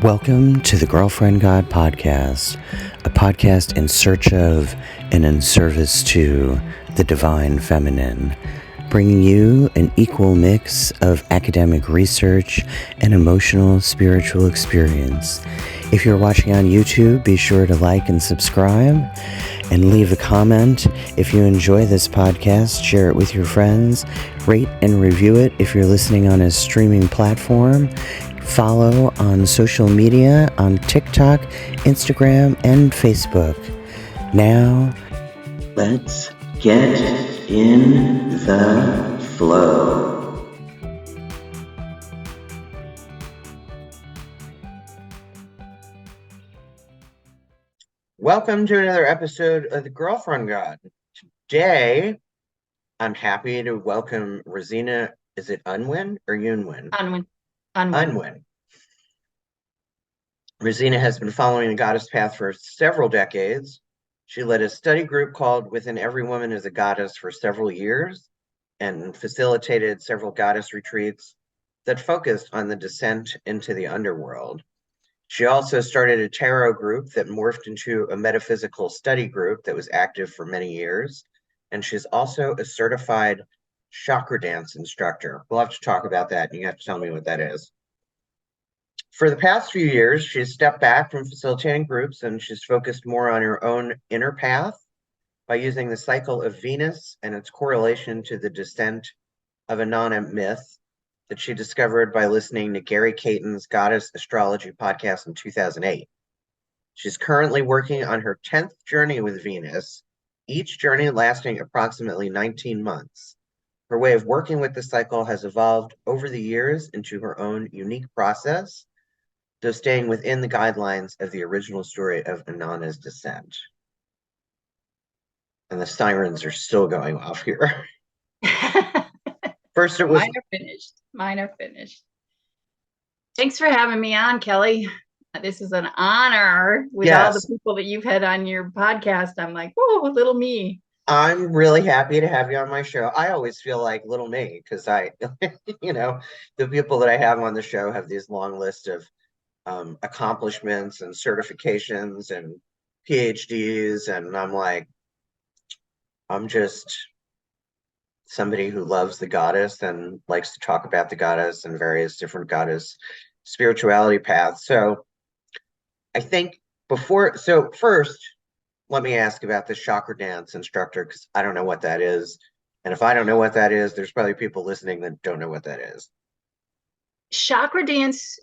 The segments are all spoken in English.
Welcome to the Girlfriend God Podcast, a podcast in search of and in service to the divine feminine, bringing you an equal mix of academic research and emotional spiritual experience. If you're watching on YouTube, be sure to like and subscribe and leave a comment. If you enjoy this podcast, share it with your friends, rate and review it if you're listening on a streaming platform. Follow on social media on TikTok, Instagram, and Facebook. Now, let's get in the flow. Welcome to another episode of the Girlfriend God. Today, I'm happy to welcome Razena. Is it Unwin or Unwin? Unwin. Razena has been following the goddess path for several decades. She led a study group called Within Every Woman is a Goddess for several years and facilitated several goddess retreats that focused on the descent into the underworld. She also started a tarot group that morphed into a metaphysical study group that was active for many years. And she's also a certified Chakradance instructor. We'll have to talk about that, and you have to tell me what that is. For the past few years, she's stepped back from facilitating groups and she's focused more on her own inner path by using the cycle of Venus and its correlation to the Descent of Inanna myth that she discovered by listening to Gary Caton's Goddess Astrology podcast in 2008. She's currently working on her 10th journey with Venus, each journey lasting approximately 19 months. Her way of working with the cycle has evolved over the years into her own unique process, though staying within the guidelines of the original story of Inanna's descent. And the sirens are still going off here. First, it was Mine are finished. Thanks for having me on, Kelly. This is an honor with all the people that you've had on your podcast. I'm like, oh, little me. I'm really happy to have you on my show. I always feel like little me because I, the people that I have on the show have these long lists of accomplishments and certifications and PhDs, and I'm like, I'm just somebody who loves the goddess and likes to talk about the goddess and various different goddess spirituality paths. So I think first, let me ask about the Chakradance instructor, because I don't know what that is. And if I don't know what that is, there's probably people listening that don't know what that is. Chakradance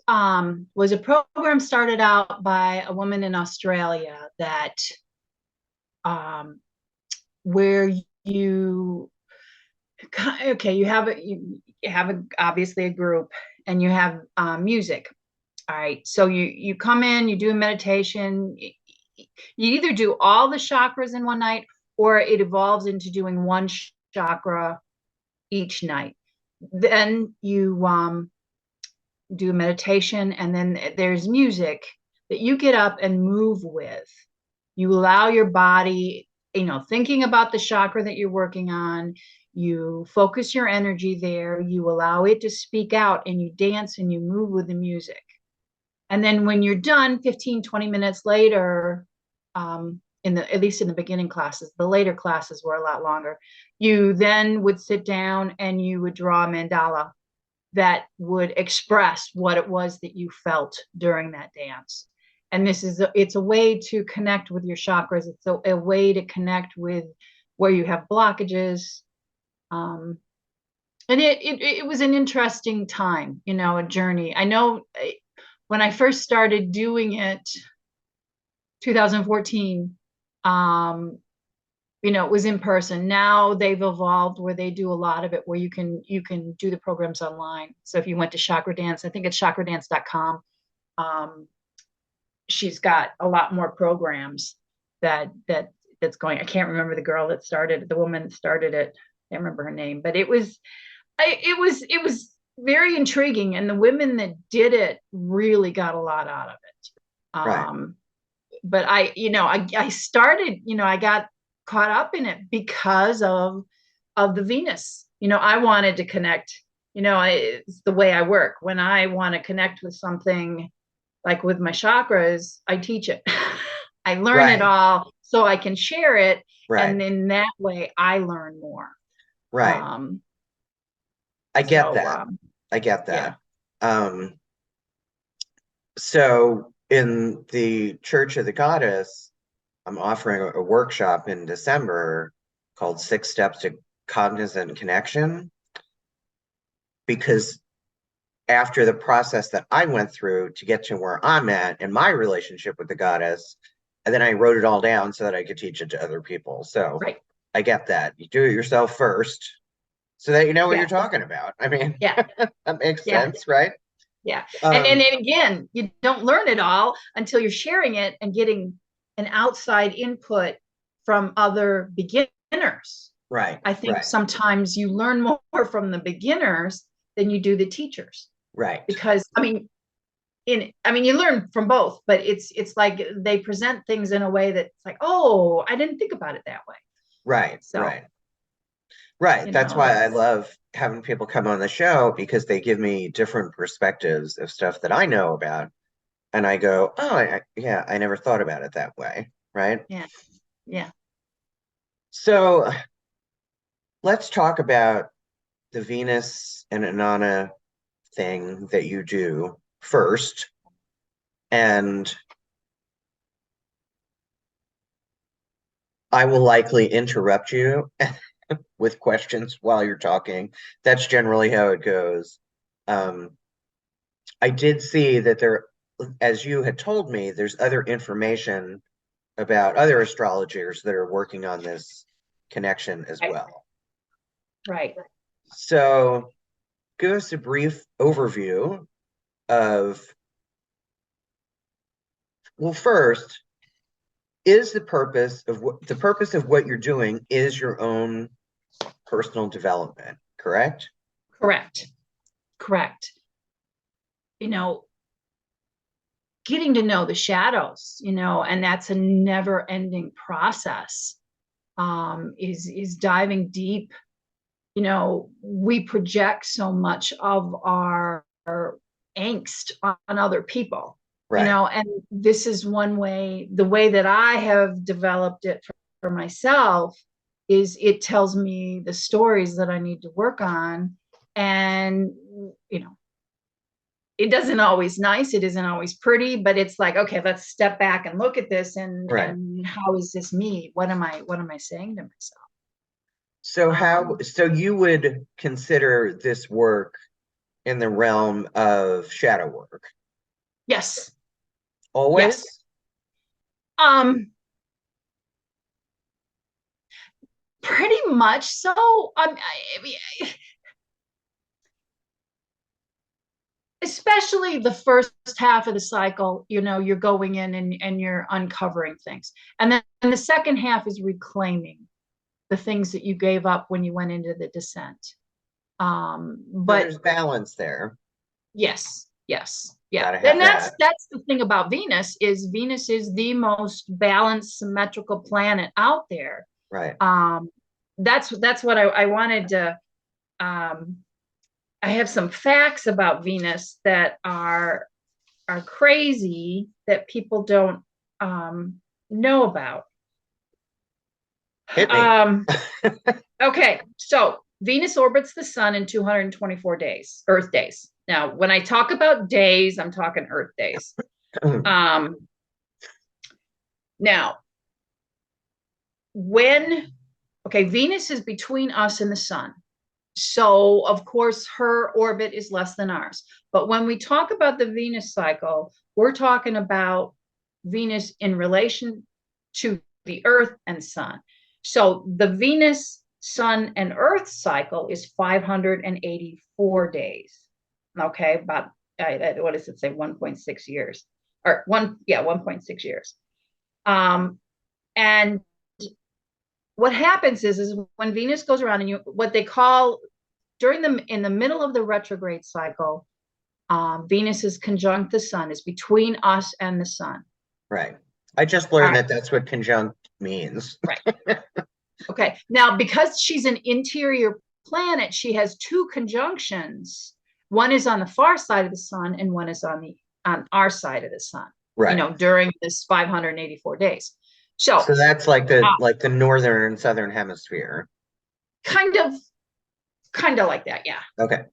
was a program started out by a woman in Australia that where you have obviously a group and you have music. All right, so you come in, you do a meditation. You either do all the chakras in one night, or it evolves into doing one chakra each night. Then you do a meditation, and then there's music that you get up and move with. You allow your body, thinking about the chakra that you're working on, you focus your energy there, you allow it to speak out, and you dance and you move with the music. And then when you're done, 15, 20 minutes later, at least in the beginning classes, the later classes were a lot longer, you then would sit down and you would draw a mandala that would express what it was that you felt during that dance. And it's a way to connect with your chakras. It's a way to connect with where you have blockages. And it was an interesting time, a journey. I know when I first started doing it, 2014, it was in person. Now they've evolved where they do a lot of it where you can do the programs online. So if you went to Chakradance, I think it's chakradance.com. She's got a lot more programs that's going. I can't remember the girl that started it, the woman that started it. I can't remember her name, but it was very intriguing, and the women that did it really got a lot out of it. Right. But I started, I got caught up in it because of the Venus. I wanted to connect. It's the way I work. When I want to connect with something, like with my chakras, I teach it. I learn it Right. all so I can share it. Right. And then that way I learn more. Right. Um, I get so that. I get yeah. that. Um, so in the Church of the Goddess, I'm offering a workshop in December called Six Steps to Cognizant Connection, because after the process that I went through to get to where I'm at in my relationship with the goddess, and then I wrote it all down so that I could teach it to other people. So Right. I get that. You do it yourself first so that you know what Yeah. you're talking about. I mean, Yeah. that makes Yeah. sense, right? Yeah. And Um, then again, you don't learn it all until you're sharing it and getting an outside input from other beginners. right, I think right, sometimes you learn more from the beginners than you do the teachers. right, Because you learn from both, but it's like they present things in a way that's like, oh, I didn't think about it that way. right, So, right, right. That's why I that's love having people come on the show, because they give me different perspectives of stuff that I know about. And I go, oh, yeah, I never thought about it that way, right? yeah, yeah. So let's talk about the Venus and Inanna thing that you do first. And I will likely interrupt you with questions while you're talking. That's generally how it goes. Um, I did see that there, as you had told me, there's other information about other astrologers that are working on this connection as Right. well. Right. So give us a brief overview of, well, first, is the purpose of what you're doing is your own personal development, correct? Correct. Correct. You know, getting to know the shadows, and that's a never ending process. Is diving deep. We project so much of our angst on other people, Right, and this is one way, the way that I have developed it for myself is it tells me the stories that I need to work on. And, you know, it doesn't always nice, it isn't always pretty, but it's like, okay, let's step back and look at this, right. and how is this me? What am I saying to myself? So you would consider this work in the realm of shadow work? Yes. Yes. Always? Um, Pretty much so. Especially the first half of the cycle, you're going in and you're uncovering things. And then the second half is reclaiming the things that you gave up when you went into the descent. So But there's balance there. yes, yes, yeah. Gotta And have that's that. that's the thing about Venus is the most balanced, symmetrical planet out there. Right. Um, that's what I wanted to. I have some facts about Venus that are crazy that people don't know about. Hit me. Um, okay, so Venus orbits the sun in 224 days, Earth days. Now, when I talk about days, I'm talking Earth days. Um, Now, Venus is between us and the sun. So, of course, her orbit is less than ours. But when we talk about the Venus cycle, we're talking about Venus in relation to the Earth and Sun. So, the Venus, Sun, and Earth cycle is 584 days. Okay, about what does it say? 1.6 years, or 1.6 years. And what happens is when Venus goes around, and what they call in the middle of the retrograde cycle, Venus is conjunct the sun, is between us and the sun. Right. I just All learned right. that that's what conjunct means. Right. Okay. Now, because she's an interior planet, she has two conjunctions. One is on the far side of the sun, and one is on on our side of the sun, Right. during this 584 days. So So that's like the northern and southern hemisphere. kind of like that, yeah. Okay.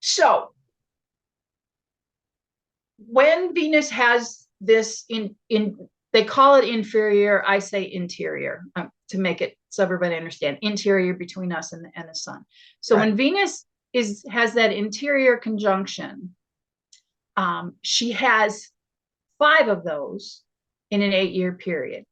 So when Venus has this in they call it inferior, I say interior, to make it so everybody understand, interior between us and the sun. So Right. when Venus has that interior conjunction, she has 5 of those in an 8-year period.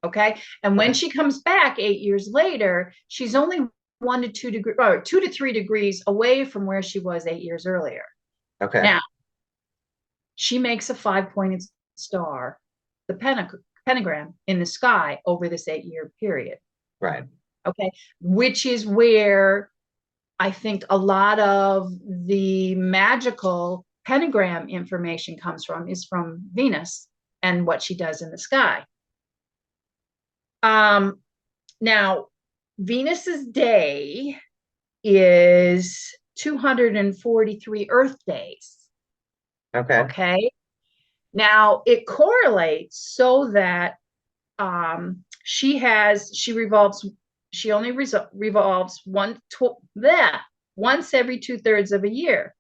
Okay. And when Okay. she comes back 8 years later, she's only 1 to 2 degrees or 2 to 3 degrees away from where she was 8 years earlier. Okay. Now, she makes a 5-pointed star, the pentagram in the sky over this 8-year period. Right. Okay. Which is where I think a lot of the magical pentagram information comes from, is from Venus and what she does in the sky. Now, Venus's day is 243 Earth days. Okay. Okay. Now it correlates so that she only revolves once every 2/3 of a year.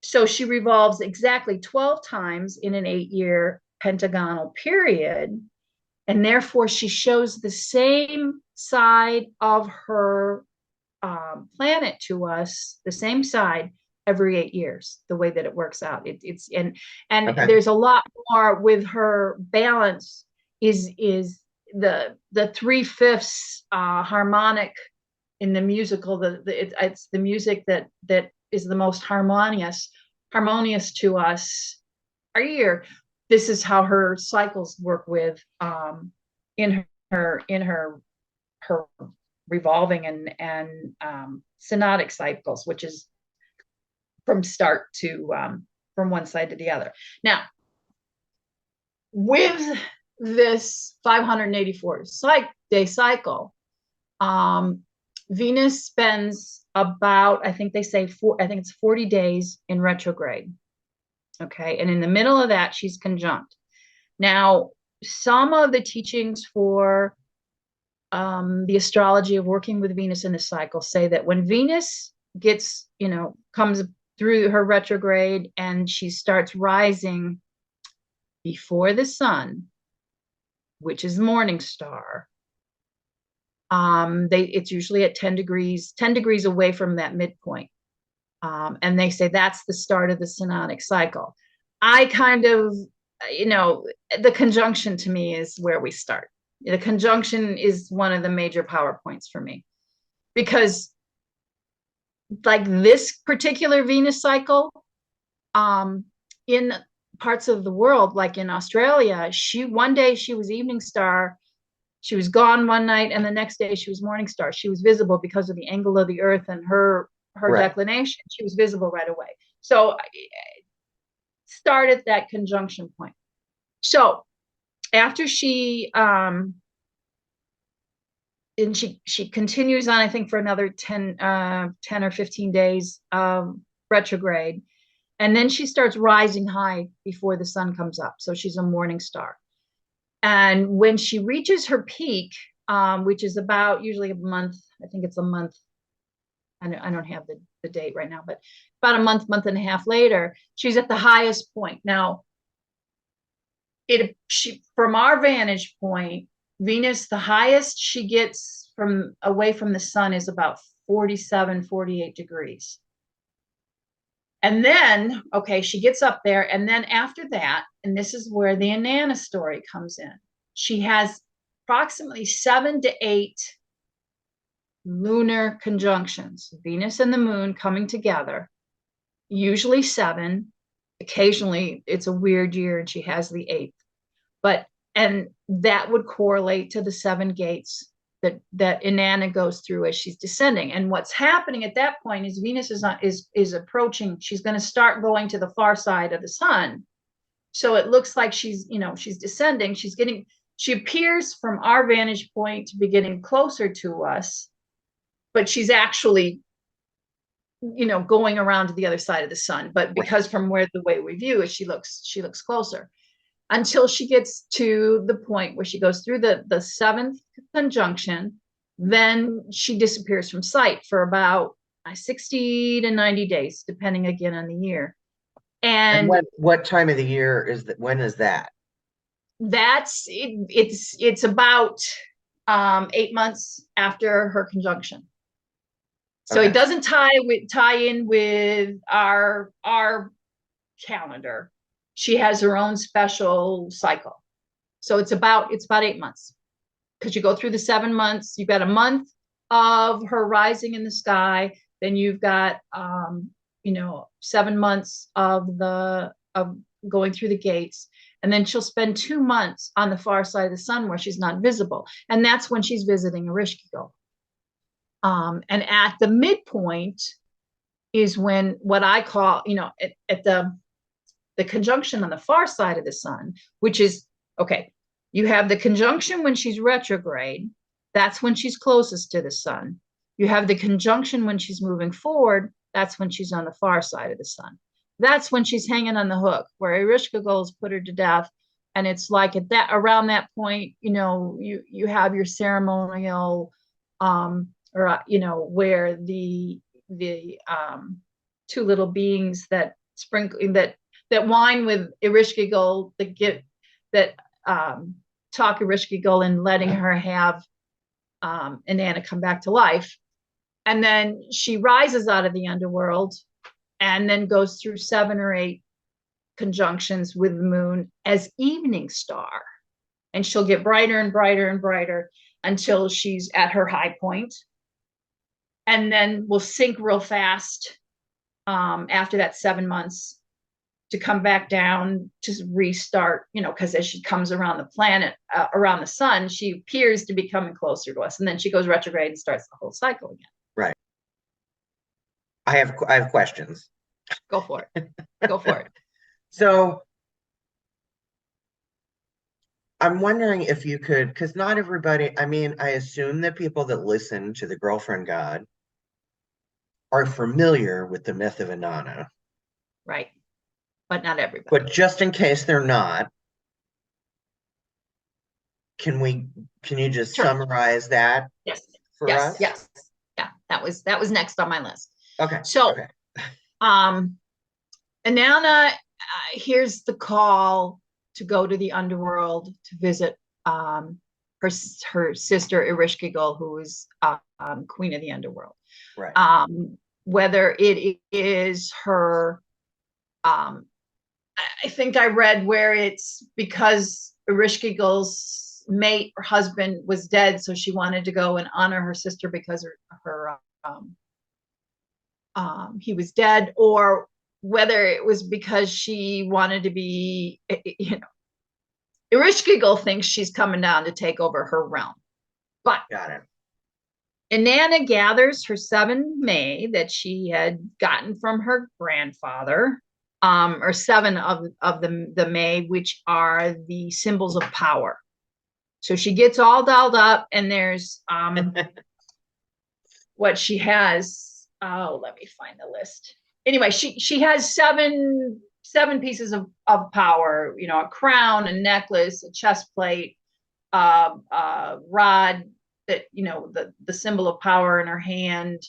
So she revolves exactly 12 times in an 8-year pentagonal period. And therefore she shows the same side of her planet to us, the same side every 8 years, the way that it works out. It's Okay. there's a lot more with her balance is the 3/5 harmonic in the musical. It's the music that is the most harmonious to us our ear. This is how her cycles work with in her revolving and synodic cycles, which is from start to from one side to the other. Now, with this 584 day cycle, Venus spends about, I think it's 40 days in retrograde. Okay. And in the middle of that, she's conjunct. Now, some of the teachings for the astrology of working with Venus in the cycle say that when Venus comes through her retrograde and she starts rising before the sun, which is morning star, it's usually at 10 degrees away from that midpoint. And they say that's the start of the synodic cycle. I kind of, the conjunction to me is where we start. The conjunction is one of the major power points for me, because like this particular Venus cycle, in parts of the world, like in Australia, one day she was evening star, she was gone one night, and the next day she was morning star. She was visible because of the angle of the earth and her Right. declination. She was visible right away. So start at that conjunction point. So after she and she continues on, I think, for another 10 or 15 days of retrograde, and then she starts rising high before the sun comes up. So she's a morning star. And when she reaches her peak, which is about usually a month, I think it's a month, I don't have the date right now, but about a month and a half later, she's at the highest point. Now, from our vantage point, Venus, the highest she gets from away from the sun is about 47, 48 degrees. And then, okay, she gets up there. And then after that, and this is where the Inanna story comes in, she has approximately 7 to 8 lunar conjunctions, Venus and the moon coming together, usually 7. Occasionally it's a weird year and she has the 8th. And that would correlate to the 7 gates that Inanna goes through as she's descending. And what's happening at that point is Venus is approaching, she's going to start going to the far side of the sun. So it looks like she's descending, she appears from our vantage point to be getting closer to us, but she's actually going around to the other side of the sun. But Right. because from the way we view it, she looks closer until she gets to the point where she goes through the seventh conjunction. Then she disappears from sight for about 60 to 90 days, depending again on the year. And And what time of the year is that? When is that? that's it, it's about 8 months after her conjunction. So Okay. it doesn't tie in with our calendar. She has her own special cycle. So it's about 8 months, because you go through the 7 months. You've got a month of her rising in the sky, then you've got 7 months of going through the gates, and then she'll spend 2 months on the far side of the sun where she's not visible, and that's when she's visiting Erishkigal. And at the midpoint is when, what I call, at the conjunction on the far side of the sun, which is, okay, you have the conjunction when she's retrograde. That's when she's closest to the sun. You have the conjunction when she's moving forward. That's when she's on the far side of the sun. That's when she's hanging on the hook, where Erishkigal has put her to death. And it's like around that point, you have your ceremonial, where the two little beings that wine with Erishkigal, that talk Erishkigal and letting her have Inanna come back to life. And then she rises out of the underworld and then goes through 7 or 8 conjunctions with the moon as evening star. And she'll get brighter and brighter and brighter until she's at her high point. And then we'll sink real fast after that 7 months to come back down to restart, because as she comes around the planet, around the sun, she appears to be coming closer to us. And then she goes retrograde and starts the whole cycle again. Right. I have questions. Go for it. Go for it. So I'm wondering if you could, because not everybody, I assume that people that listen to the Girlfriend God are familiar with the myth of Inanna. Right. But not everybody. But just in case they're not, can you just Sure. summarize that Yes. for Yes. us? Yes. Yeah. That was next on my list. Okay. So, okay. Inanna hears the call to go to the underworld to visit her sister Erishkigal, who is queen of the underworld. Right. Whether it is her, I think I read where it's because Erishkigal's mate or husband was dead, so she wanted to go and honor her sister because he was dead, or whether it was because she wanted to be, Erishkigal thinks she's coming down to take over her realm. But got it. Inanna gathers her 7 May that she had gotten from her grandfather, or 7 of the May, which are the symbols of power. So she gets all dolled up, and there's what she has. Oh, let me find the list. Anyway, she has 7 pieces of power, a crown, a necklace, a chest plate, rod, that the symbol of power in her hand,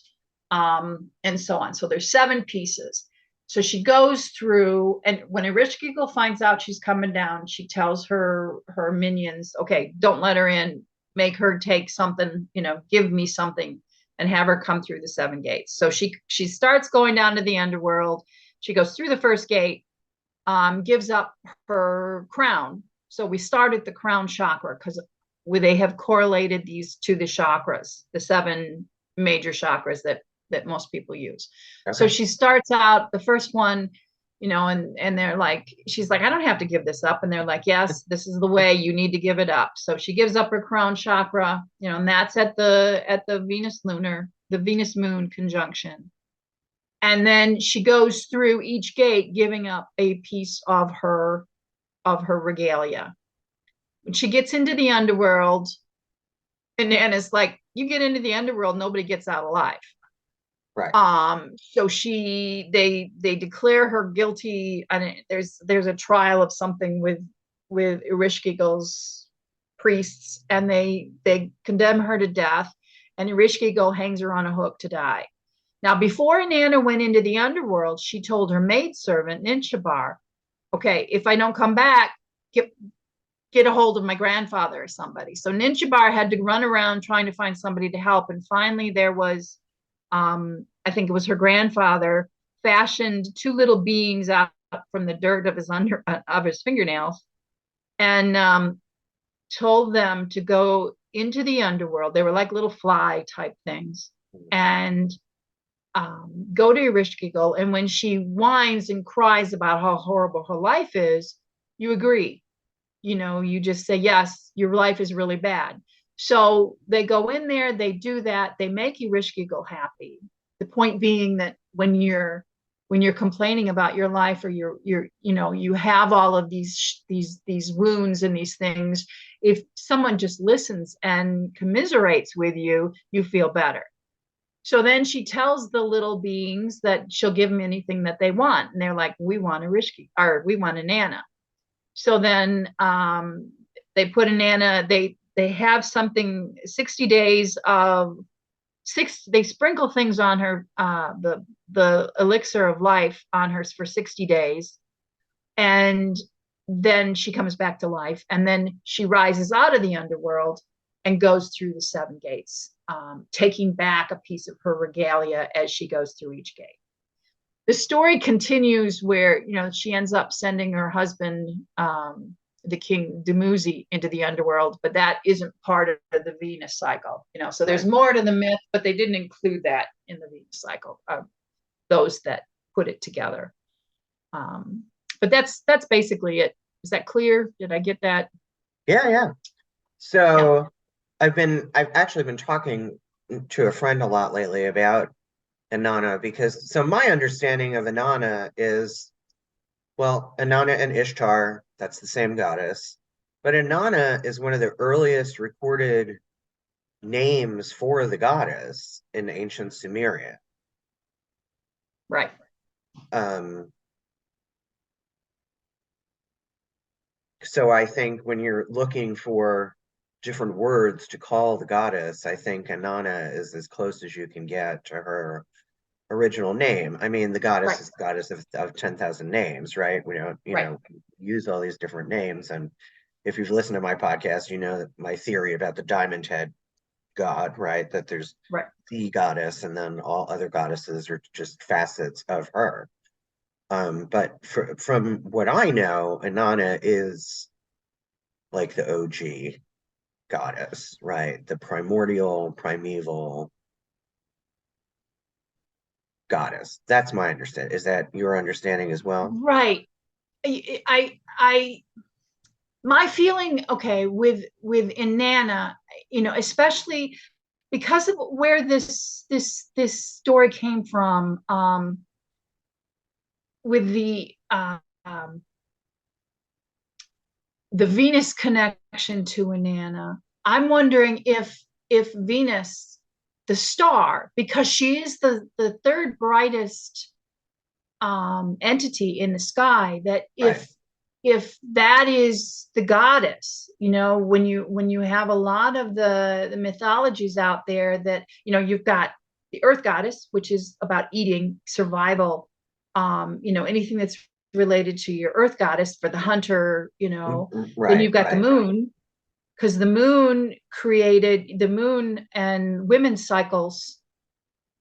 and so on. So there's 7 pieces. So she goes through, and when Erishkigal finds out she's coming down, she tells her minions, okay, don't let her in, make her take something, give me something, and have her come through the 7 gates. So she starts going down to the underworld. She goes through the first gate, gives up her crown. So we start at the crown chakra, because they have correlated these to the chakras, the 7 major chakras that most people use. Okay. So she starts out the first one, and they're like, she's like, I don't have to give this up. And they're like, yes, this is the way you need to give it up. So she gives up her crown chakra, and that's at the Venus moon conjunction. And then she goes through each gate, giving up a piece of her regalia. When she gets into the underworld, and it's like, you get into the underworld, nobody gets out alive. Right. So they declare her guilty, and there's a trial of something with Ereshkigal's priests, and they condemn her to death, and Ereshkigal hangs her on a hook to die. Now, before Inanna went into the underworld, she told her maidservant Ninshabar, okay, if I don't come back, get a hold of my grandfather or somebody. So Ninshabar had to run around trying to find somebody to help. And finally there was, I think it was her grandfather, fashioned two little beings out from the dirt of his fingernails, and told them to go into the underworld. They were like little fly type things, and go to Ereshkigal. And when she whines and cries about how horrible her life is, you agree. You just say, yes, your life is really bad. So they go in there, they do that, they make Ereshkigal happy. The point being that when you're complaining about your life, or you have all of these wounds and these things, if someone just listens and commiserates with you, you feel better. So then she tells the little beings that she'll give them anything that they want, and they're like, we want we want Inanna. So then they put Inanna, they have something, 60 days of they sprinkle things on her, the elixir of life on her for 60 days. And then she comes back to life, and then she rises out of the underworld and goes through the 7 gates, taking back a piece of her regalia as she goes through each gate. The story continues where, she ends up sending her husband, the king Dumuzi, into the underworld, but that isn't part of the Venus cycle, so there's more to the myth, but they didn't include that in the Venus cycle, those that put it together. But that's basically it. Is that clear? Did I get that? Yeah. So yeah. I've actually been talking to a friend a lot lately about Inanna, because so my understanding of Inanna is, well, Inanna and Ishtar, that's the same goddess, but Inanna is one of the earliest recorded names for the goddess in ancient Sumeria. Right. So I think when you're looking for different words to call the goddess, I think Inanna is as close as you can get to her original name. I mean, the goddess is the goddess of 10,000 names, right? We don't, use all these different names. And if you've listened to my podcast, you know my theory about the diamond head god, right? That there's the goddess, and then all other goddesses are just facets of her. But from what I know, Inanna is like the OG goddess, right? The primordial, primeval goddess. That's my understanding. Is that your understanding as well? Right. My feeling, okay, with Inanna, especially because of where this story came from, with the Venus connection to Inanna, I'm wondering if Venus, the star, because she is the third brightest entity in the sky, that if that is the goddess, when you have a lot of the mythologies out there, that you've got the earth goddess, which is about eating, survival, anything that's related to your earth goddess for the hunter, then you've got the moon, because the moon and women's cycles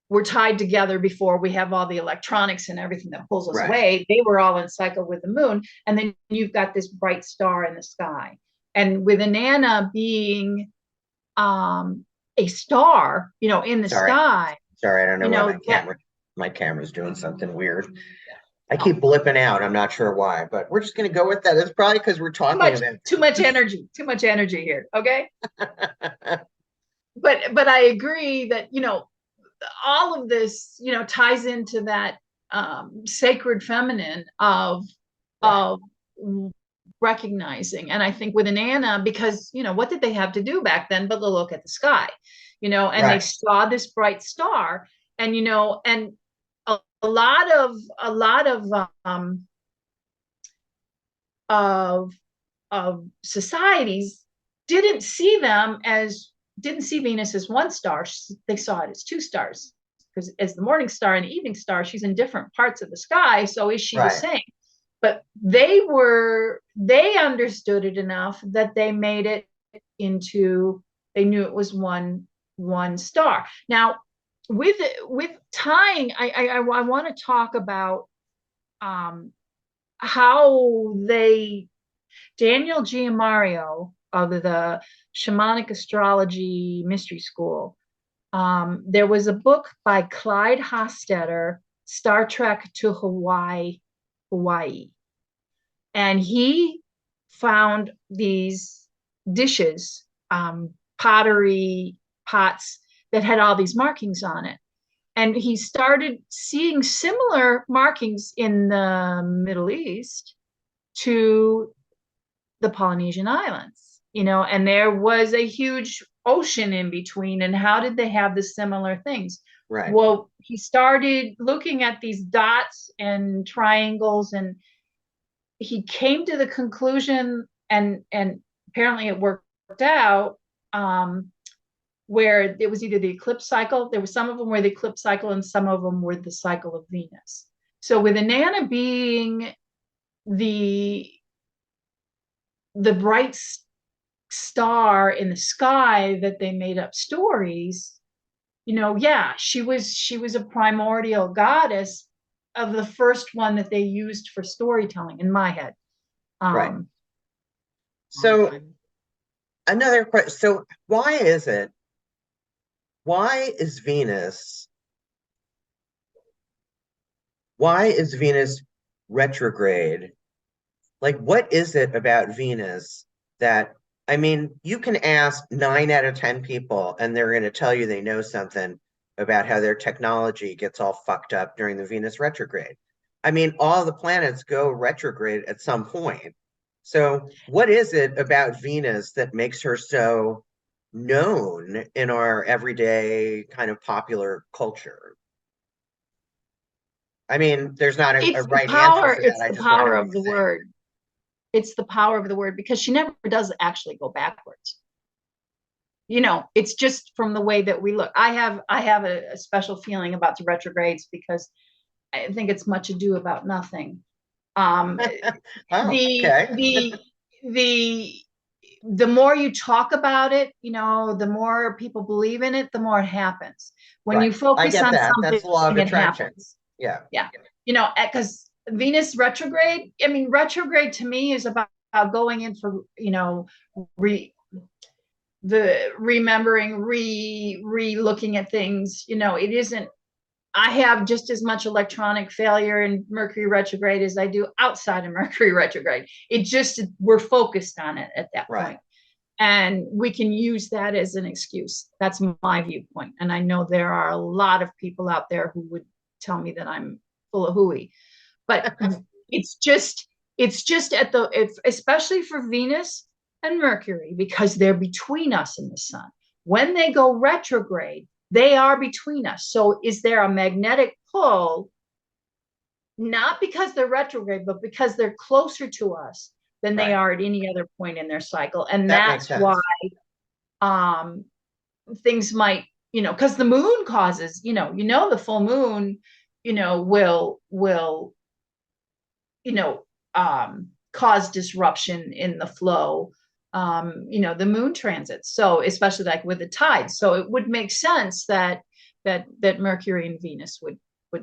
were tied together before we have all the electronics and everything that pulls us away. They were all in cycle with the moon. And then you've got this bright star in the sky. And with Inanna being a star, in the sky. Sorry, I don't know why my camera's doing something weird. I keep blipping out. I'm not sure why, but we're just going to go with that. It's probably because we're talking about too much energy here. Okay. But I agree that, all of this, ties into that sacred feminine of recognizing. And I think with Inanna, because, what did they have to do back then but to look at the sky, and they saw this bright star. And and a lot of societies didn't see Venus as one star. They saw it as two stars, because as the morning star and the evening star, she's in different parts of the sky. So is she the Right. same? But they understood it enough that they made it into, they knew it was one star. Now, with tying, I want to talk about how Daniel Giamario of the Shamanic Astrology Mystery School. There was a book by Clyde Hostetter, Star Trek to Hawaii. And he found these dishes, pottery pots that had all these markings on it. And he started seeing similar markings in the Middle East to the Polynesian islands, and there was a huge ocean in between. And how did they have the similar things? Right. Well, he started looking at these dots and triangles, and he came to the conclusion, and apparently it worked out, where it was either the eclipse cycle. There were some of them were the eclipse cycle, and some of them were the cycle of Venus. So with Inanna being the bright star in the sky that they made up stories, yeah, she was a primordial goddess, of the first one that they used for storytelling in my head. Right. So another question. So why is Venus retrograde? Like, what is it about Venus that, I mean, you can ask 9 out of 10 people and they're going to tell you they know something about how their technology gets all fucked up during the Venus retrograde. I mean, all the planets go retrograde at some point. So, what is it about Venus that makes her so known in our everyday kind of popular culture? I mean, there's not a It's the right answer power. for that. It's I the just want to power know what of you the think. word. It's the power of the word, because she never does actually go backwards. It's just from the way that we look. I have a special feeling about the retrogrades, because I think it's much ado about nothing. Um, Oh, the okay. the the the more you talk about it, the more people believe in it, the more it happens. When Right. you I focus get on that. something, That's the law of it attraction. happens. Yeah. Yeah. Because Venus retrograde, I mean, retrograde to me is about going in for, the remembering, looking at things. It isn't, I have just as much electronic failure in Mercury retrograde as I do outside of Mercury retrograde. It just, we're focused on it at that Right. point. And we can use that as an excuse. That's my viewpoint. And I know there are a lot of people out there who would tell me that I'm full of hooey. But it's just especially for Venus and Mercury, because they're between us and the sun. When they go retrograde, they are between us. So is there a magnetic pull? Not because they're retrograde, but because they're closer to us than they Right. are at any other point in their cycle. And That makes that's why um things might, because the moon causes, the full moon, will cause disruption in the flow, the moon transits. So especially like with the tides. So it would make sense that Mercury and Venus would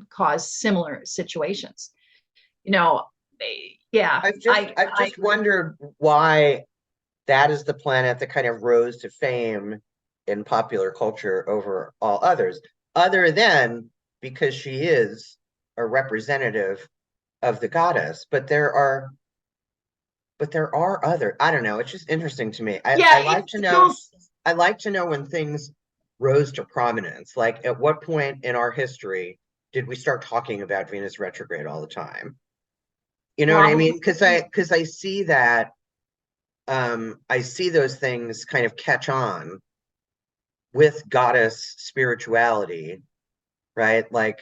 cause similar situations. Yeah. I've just wondered why that is the planet that kind of rose to fame in popular culture over all others, other than because she is a representative of the goddess. But there are other, I don't know, it's just interesting to me. I, Yeah, I like to know I like to know when things rose to prominence. Like, at what point in our history did we start talking about Venus retrograde all the time? You know what I probably. mean? Because I see that, I see those things kind of catch on with goddess spirituality, right? Like,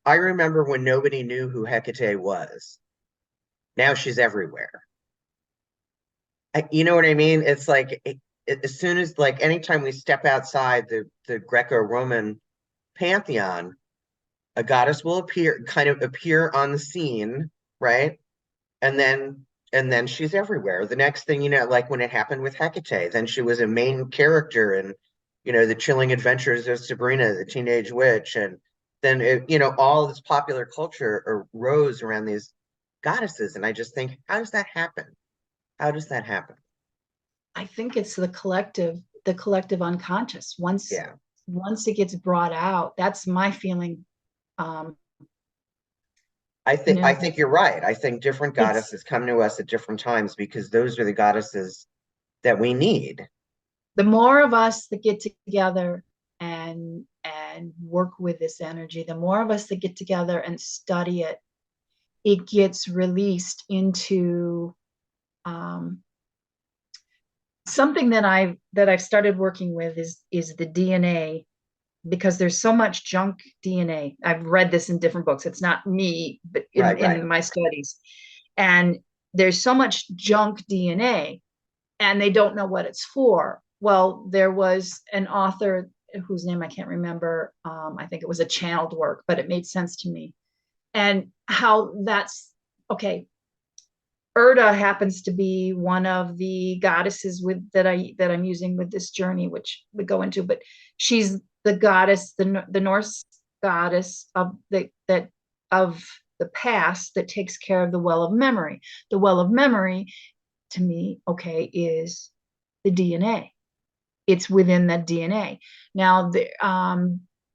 I remember when nobody knew who Hecate was. Now she's everywhere. You know what I mean? It's like as soon as, like, anytime we step outside the Greco-Roman pantheon, a goddess will appear on the scene, right? And then she's everywhere. The next thing you know, like when it happened with Hecate, then she was a main character in, the Chilling Adventures of Sabrina, the Teenage Witch, and then all this popular culture arose around these goddesses, and I just think, how does that happen? How does that happen? I think it's the collective unconscious. Yeah. Once it gets brought out, that's my feeling. Um, I think you're right. I think different it's goddesses come to us at different times because those are the goddesses that we need. the more of us that get together and work with this energy, the more of us that get together and study it, it gets released into um, something that I've started working with is the DNA, because there's so much junk DNA. I've read this in different books. It's not me, but Right, right, in my studies. And there's so much junk DNA, and they don't know what it's for. Well, there was an author whose name I can't remember. I think it was a channeled work, but it made sense to me. And how that's okay. Erda happens to be one of the goddesses that I'm using with this journey, which we go into. But she's the goddess, the Norse goddess of the past that takes care of the well of memory. The well of memory, to me, okay, is the DNA. It's within that DNA. Now,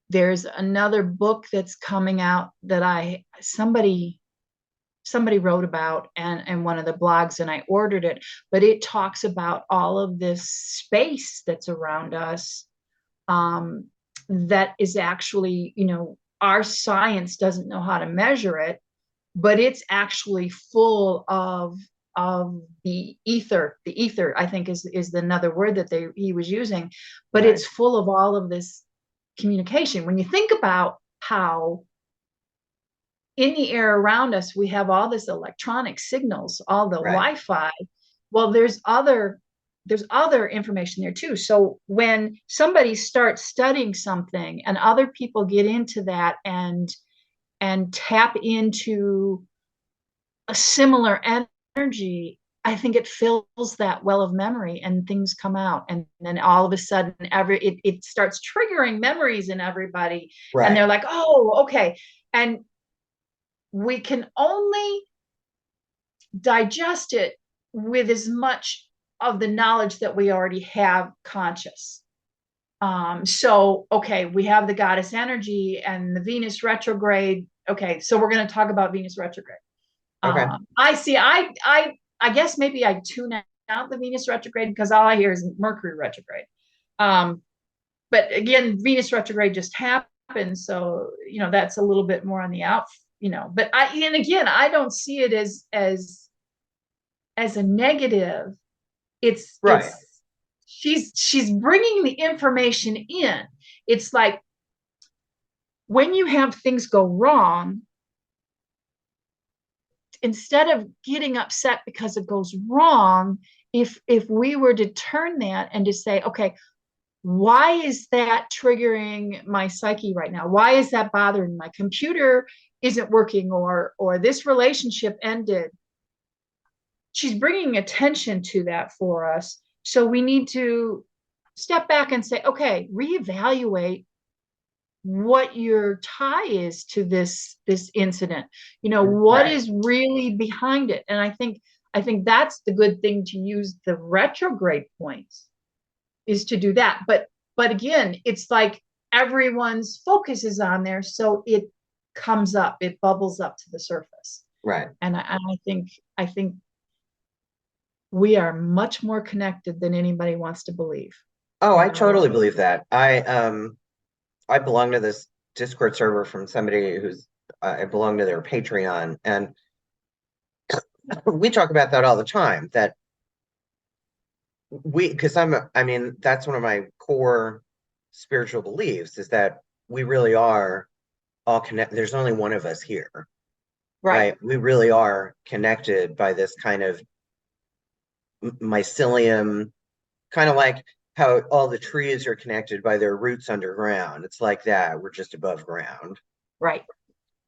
there's another book that's coming out that somebody wrote about and one of the blogs, and I ordered it, but it talks about all of this space that's around us, um, that is actually, our science doesn't know how to measure it, but it's actually full of the ether. The ether, I think, is another word that he was using, but right, it's full of all of this communication. When you think about how in the air around us we have all this electronic signals, all the right. Wi-Fi, well, there's other information there too. So when somebody starts studying something and other people get into that and tap into a similar energy, I think it fills that well of memory and things come out. And then all of a sudden, it starts triggering memories in everybody. And Right. they're like, oh, okay. And we can only digest it with as much of the knowledge that we already have conscious. So, okay, we have the goddess energy and the Venus retrograde. Okay, so we're going to talk about Venus retrograde. Okay. I see. I guess maybe I tune out the Venus retrograde because all I hear is Mercury retrograde. Um, but again, Venus retrograde just happened, so that's a little bit more on the out. But and again, I don't see it as a negative. Right. It's she's bringing the information in. It's like when you have things go wrong, instead of getting upset because it goes wrong, if we were to turn that and to say, okay, why is that triggering my psyche right now? Why is that bothering my computer isn't working, or this relationship ended? She's bringing attention to that for us. So we need to step back and say, okay, reevaluate what your tie is to this incident. What Right. is really behind it? And I think that's the good thing, to use the retrograde points, is to do that. But again, it's like everyone's focus is on there, so it comes up, it bubbles up to the surface. Right. And I think we are much more connected than anybody wants to believe. Oh, you I know totally believe that. I belong to this Discord server from somebody who's I belong to their Patreon, and we talk about that all the time. Because I mean, that's one of my core spiritual beliefs is that we really are all connected. There's only one of us here, right? We really are connected by this kind of mycelium, kind of like how all the trees are connected by their roots underground. It's like that. We're just above ground. Right.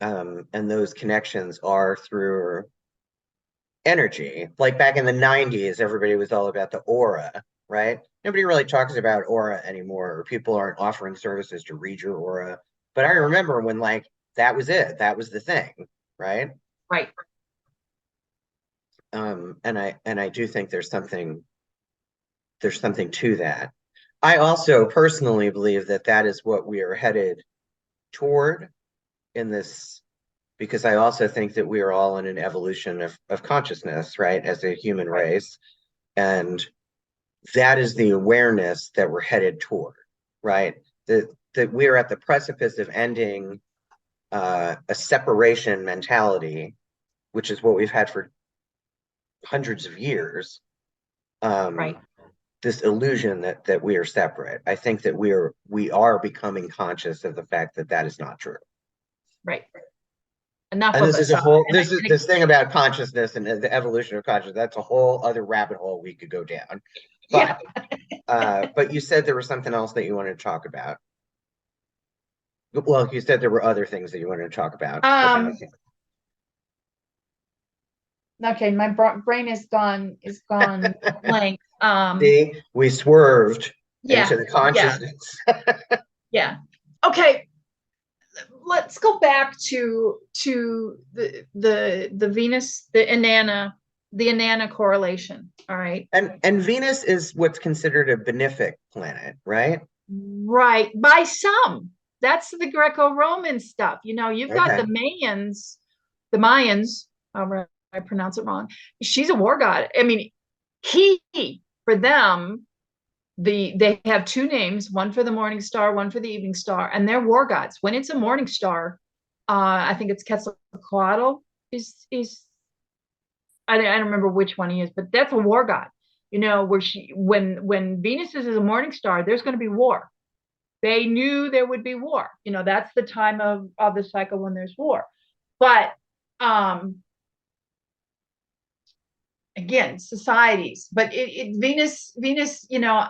And those connections are through energy. Like back in the 90s, everybody was all about the aura, right? Nobody really talks about aura anymore, or people aren't offering services to read your aura. But I remember when like that was it, that was the thing, right? Right. And I do think there's something to that. I also personally believe that that is what we are headed toward in this, because I also think that we are all in an evolution of consciousness, right, as a human race. And that is the awareness that we're headed toward, right? That we are at the precipice of ending a separation mentality, which is what we've had for hundreds of years. Right. This illusion that we are separate. I think that we are becoming conscious of the fact that that is not true. Right. Enough And of this us is a whole are. this thing about consciousness and the evolution of consciousness. That's a whole other rabbit hole we could go down. Yeah. But you said there was something else that you wanted to talk about. Well, you said there were other things that you wanted to talk about. Okay, my brain is gone blank. See, we swerved Yeah, into the consciousness. yeah. Okay, let's go back to the Venus, the Inanna correlation. All right. And Venus is what's considered a benefic planet, right? Right. By some. That's the Greco-Roman stuff. You know, you've got Okay. the Mayans, I pronounce it wrong. She's a war god. I mean, for them, they have two names, one for the morning star, one for the evening star, and they're war gods. When it's a morning star, I think it's Quetzalcoatl is I don't remember which one he is, but that's a war god. You know, when Venus is a morning star, there's going to be war. They knew there would be war. You know, that's the time of the cycle when there's war. But again, societies. But Venus, you know,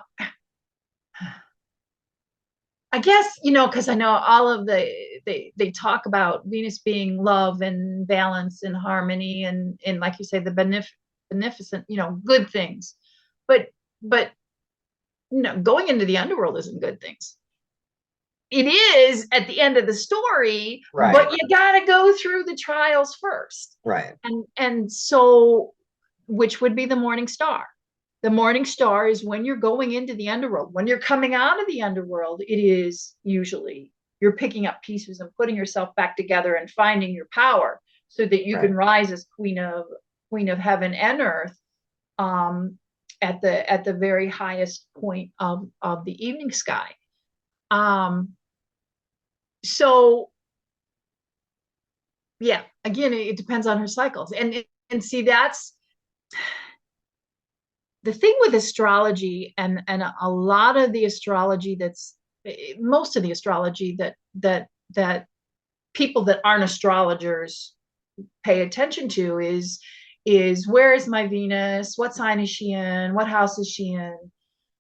I guess, you know, because I know all of they talk about Venus being love and balance and harmony and like you say, the beneficent, you know, good things. But you know, going into the underworld isn't good things. It is at the end of the story, Right. But you got to go through the trials first. Right. And so, which would be the morning star. The morning star is when you're going into the underworld. When you're coming out of the underworld, it is usually you're picking up pieces and putting yourself back together and finding your power so that you can rise as queen of heaven and earth at the very highest point of the evening sky. So yeah, again, it depends on her cycles. And see, that's the thing with astrology and a lot of the astrology most of the astrology that people that aren't astrologers pay attention to is where is my Venus? What sign is she in? What house is she in?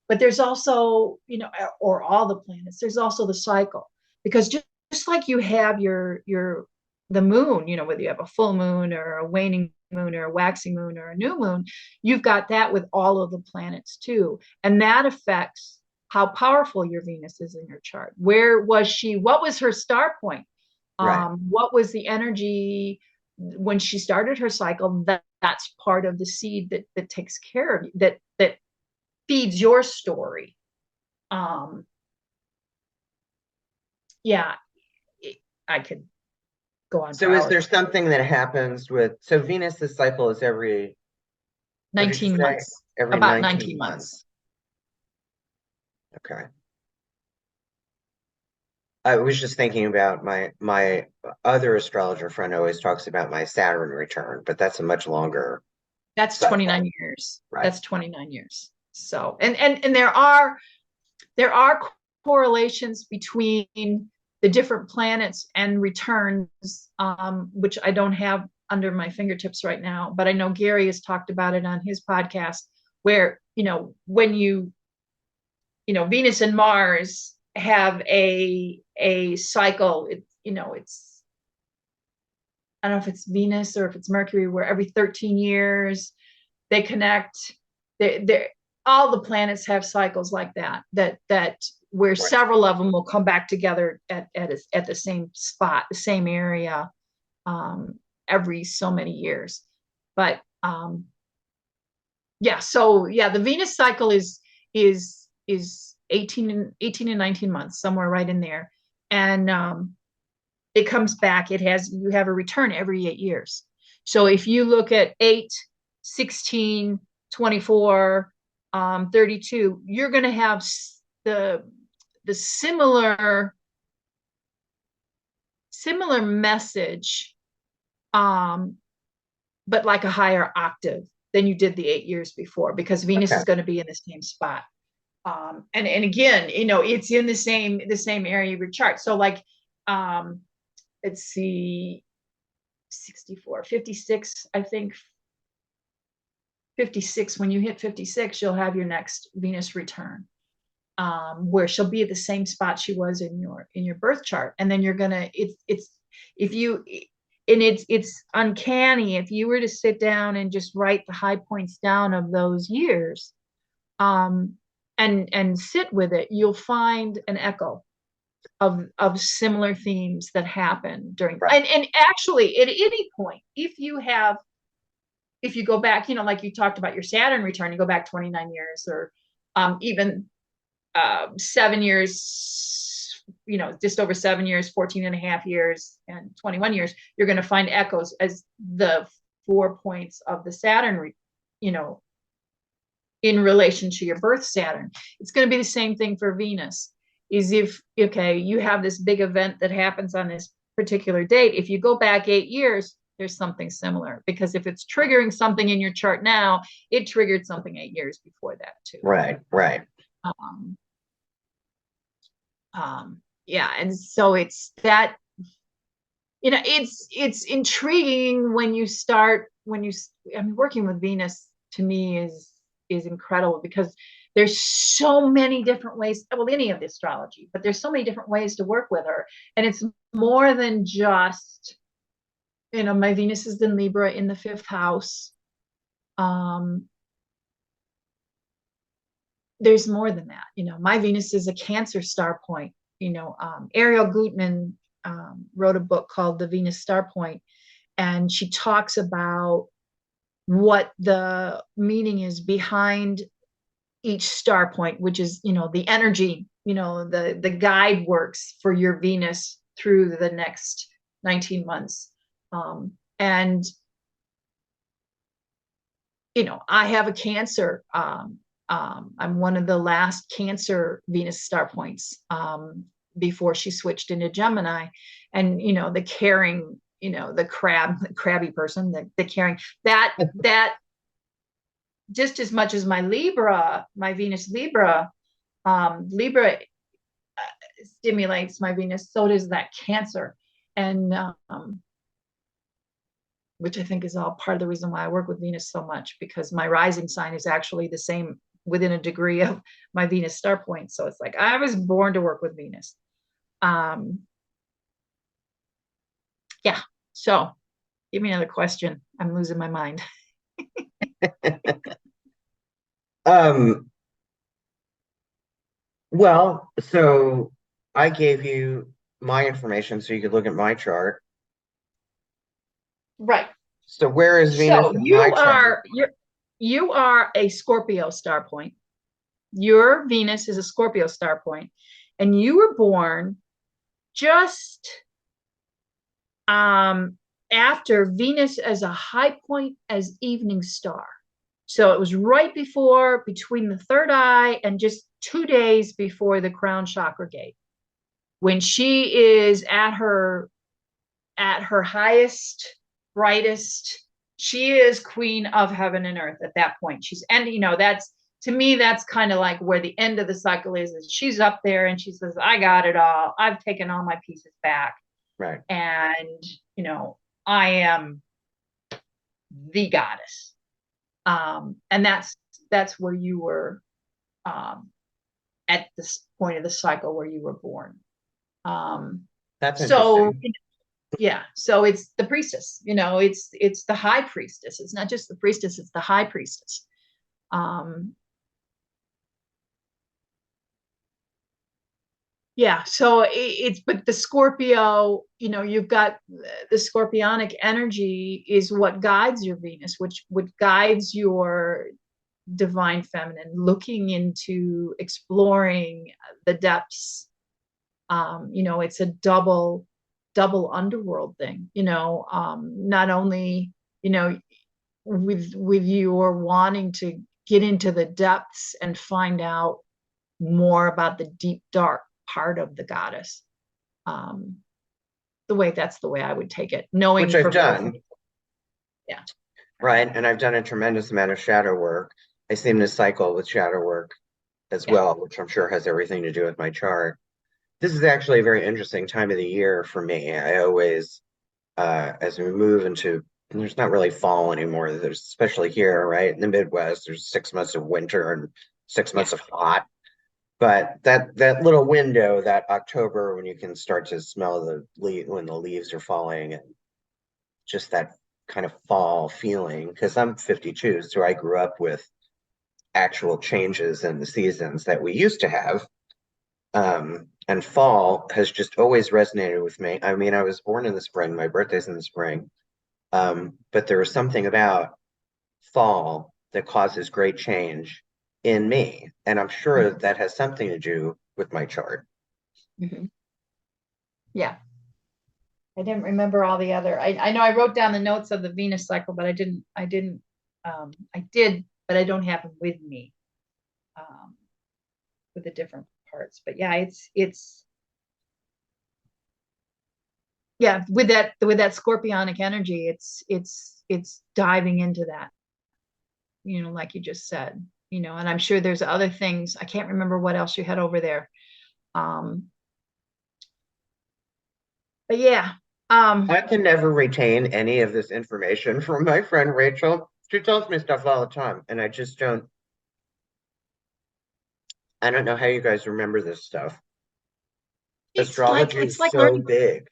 But there's also, you know, or all the planets, there's also the cycle. Because just like you have the moon, you know, whether you have a full moon or a waning moon or a waxing moon or a new moon, you've got that with all of the planets too. And that affects how powerful your Venus is in your chart. Where was she? What was her star point? What was the energy when she started her cycle? That's part of the seed that takes care of you, that feeds your story. Yeah, I could go on. So is there something that happens with, so Venus's cycle is every 19 months. Every about 19 months. Okay. I was just thinking about my other astrologer friend always talks about my Saturn return, but that's a much longer. That's cycle. 29 years. Right. That's 29 years. So and there are correlations between the different planets and returns, which I don't have under my fingertips right now, but I know Gary has talked about it on his podcast, where, when Venus and Mars have a cycle, it's, I don't know if it's Venus or if it's Mercury, where every 13 years they connect. They're all the planets have cycles like that where Right. several of them will come back together at the same spot, the same area, every so many years. But the Venus cycle is 18 and 19 months, somewhere right in there. And it comes back. You have a return every 8 years. So if you look at 8, 16, 24, 32, you're going to have the similar message, but like a higher octave than you did the 8 years before, because Venus is going to be in the same spot. And again, it's in the same area of your chart. So like, let's see, 64, 56, I think 56, when you hit 56, you'll have your next Venus return, where she'll be at the same spot she was in your birth chart. And then you're gonna, it's uncanny if you were to sit down and just write the high points down of those years, and sit with it, you'll find an echo of similar themes that happen during, right. and actually at any point, if you go back, like you talked about your Saturn return, you go back 29 years, or even 7 years, just over 7 years, 14 and a half years, and 21 years, you're going to find echoes as the 4 points of the Saturn, in relation to your birth Saturn. It's going to be the same thing for Venus. Is if, you have this big event that happens on this particular date, if you go back 8 years, there's something similar, because if it's triggering something in your chart now, it triggered something 8 years before that too. Right. And so it's that, it's intriguing when you start, working with Venus, to me, is incredible, because there's so many different ways, well, any of the astrology, but there's so many different ways to work with her. And it's more than just, my Venus is in Libra in the 5th house. There's more than that. My Venus is a Cancer star point. Ariel Gutman wrote a book called The Venus Star Point, and she talks about what the meaning is behind each star point, which is, the energy, the guide works for your Venus through the next 19 months. And I have a Cancer. I'm one of the last Cancer Venus star points, before she switched into Gemini. And, the caring, the crabby person, the caring, that just as much as my Venus Libra, Libra stimulates my Venus, so does that Cancer. And, which I think is all part of the reason why I work with Venus so much, because my rising sign is actually the same within a degree of my Venus star point. So it's like, I was born to work with Venus. So give me another question. I'm losing my mind. Well, so I gave you my information so you could look at my chart. Right. So where is Venus? So you are a Scorpio star point. Your Venus is a Scorpio star point, and you were born just after Venus as a high point as evening star. So it was right between the third eye and just 2 days before the crown chakra gate, when she is at her highest, brightest. She is queen of heaven and earth at that point. And that's to me, that's kind of like where the end of the cycle is she's up there and she says, I got it all. I've taken all my pieces back. Right. And, I am the goddess. And that's where you were, at this point of the cycle where you were born. That's so interesting. yeah, so it's the priestess, it's the high priestess. It's not just the priestess, it's the high priestess. Yeah, so it's, but the Scorpio, you've got the scorpionic energy is what guides your Venus, which guides your divine feminine, looking into exploring the depths. It's a double underworld thing, not only, with your wanting to get into the depths and find out more about the deep dark part of the goddess. That's the way I would take it, knowing Which I've for both. done. Yeah. Right. And I've done a tremendous amount of shadow work. I seem to cycle with shadow work as Yeah. well, which I'm sure has everything to do with my chart. This is actually a very interesting time of the year for me. I always, as we move into, and there's not really fall anymore. There's, especially here, right in the Midwest, there's 6 months of winter and 6 months of hot. But that little window, that October, when you can start to smell when the leaves are falling, and just that kind of fall feeling, because I'm 52, so I grew up with actual changes in the seasons that we used to have. And fall has just always resonated with me. I mean, I was born in the spring, my birthday's in the spring. But there was something about fall that causes great change in me. And I'm sure that has something to do with my chart. Mm-hmm. Yeah. I didn't remember all the other, I know I wrote down the notes of the Venus cycle, but I did, but I don't have them with me, with the different parts. But yeah, it's yeah, with that scorpionic energy, it's diving into that, like you just said, and I'm sure there's other things. I can't remember what else you had over there. But yeah. I can never retain any of this information from my friend Rachel. She tells me stuff all the time, and I just don't. I don't know how you guys remember this stuff. Astrology It's is like so learning. big.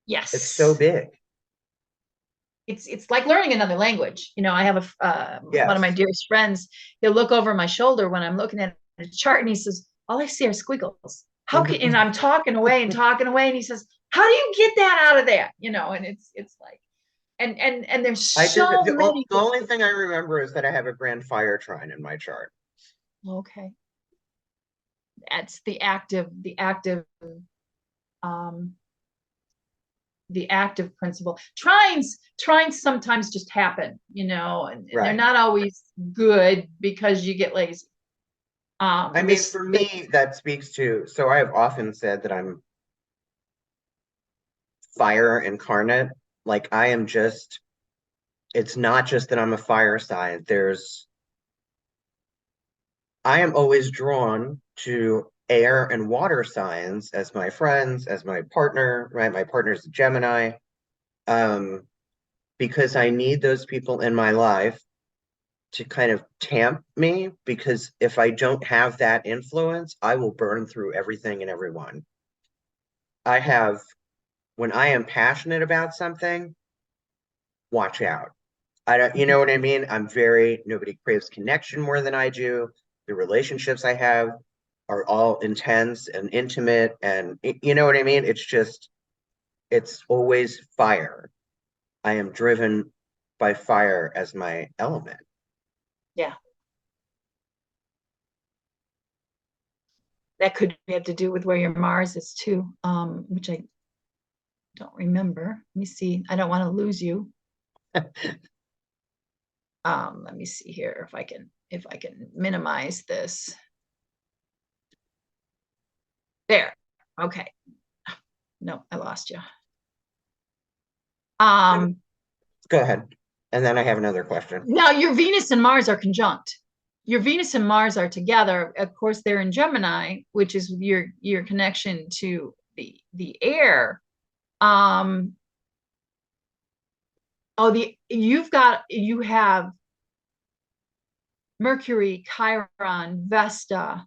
It's so Yes. big. It's like learning another language. I have one of my Yes. dearest friends. He'll look over my shoulder when I'm looking at a chart, and he says, "All I see are squiggles. How can?" And I'm talking away, and he says, "How do you get that out of there?" And it's like, and there's I just so many. the only thing I remember is that I have a grand fire trine in my chart. Okay, that's um, the active principle. Trines sometimes just happen, and they're Right. not always good because you get lazy. I mean, for me, that speaks to, so I have often said that I'm fire incarnate. Like I am just, it's not just that I'm a fire sign. I am always drawn to air and water signs as my friends, as my partner, right? My partner's a Gemini. Um, because I need those people in my life to kind of tamp me, because if I don't have that influence, I will burn through everything and everyone. I have, when I am passionate about something, watch out. I don't, you know what I mean? Nobody craves connection more than I do. The relationships I have are all intense and intimate. And you know what I mean? It's always fire. I am driven by fire as my element. Yeah, that could have to do with where your Mars is too, which I don't remember. Let me see. I don't want to lose you. Let me see here if I can minimize this. There. Okay. No, I lost you. Go ahead. And then I have another question. Now your Venus and Mars are conjunct. your Venus and Mars are together. Of course, they're in Gemini, which is your connection to the air. You have Mercury, Chiron, Vesta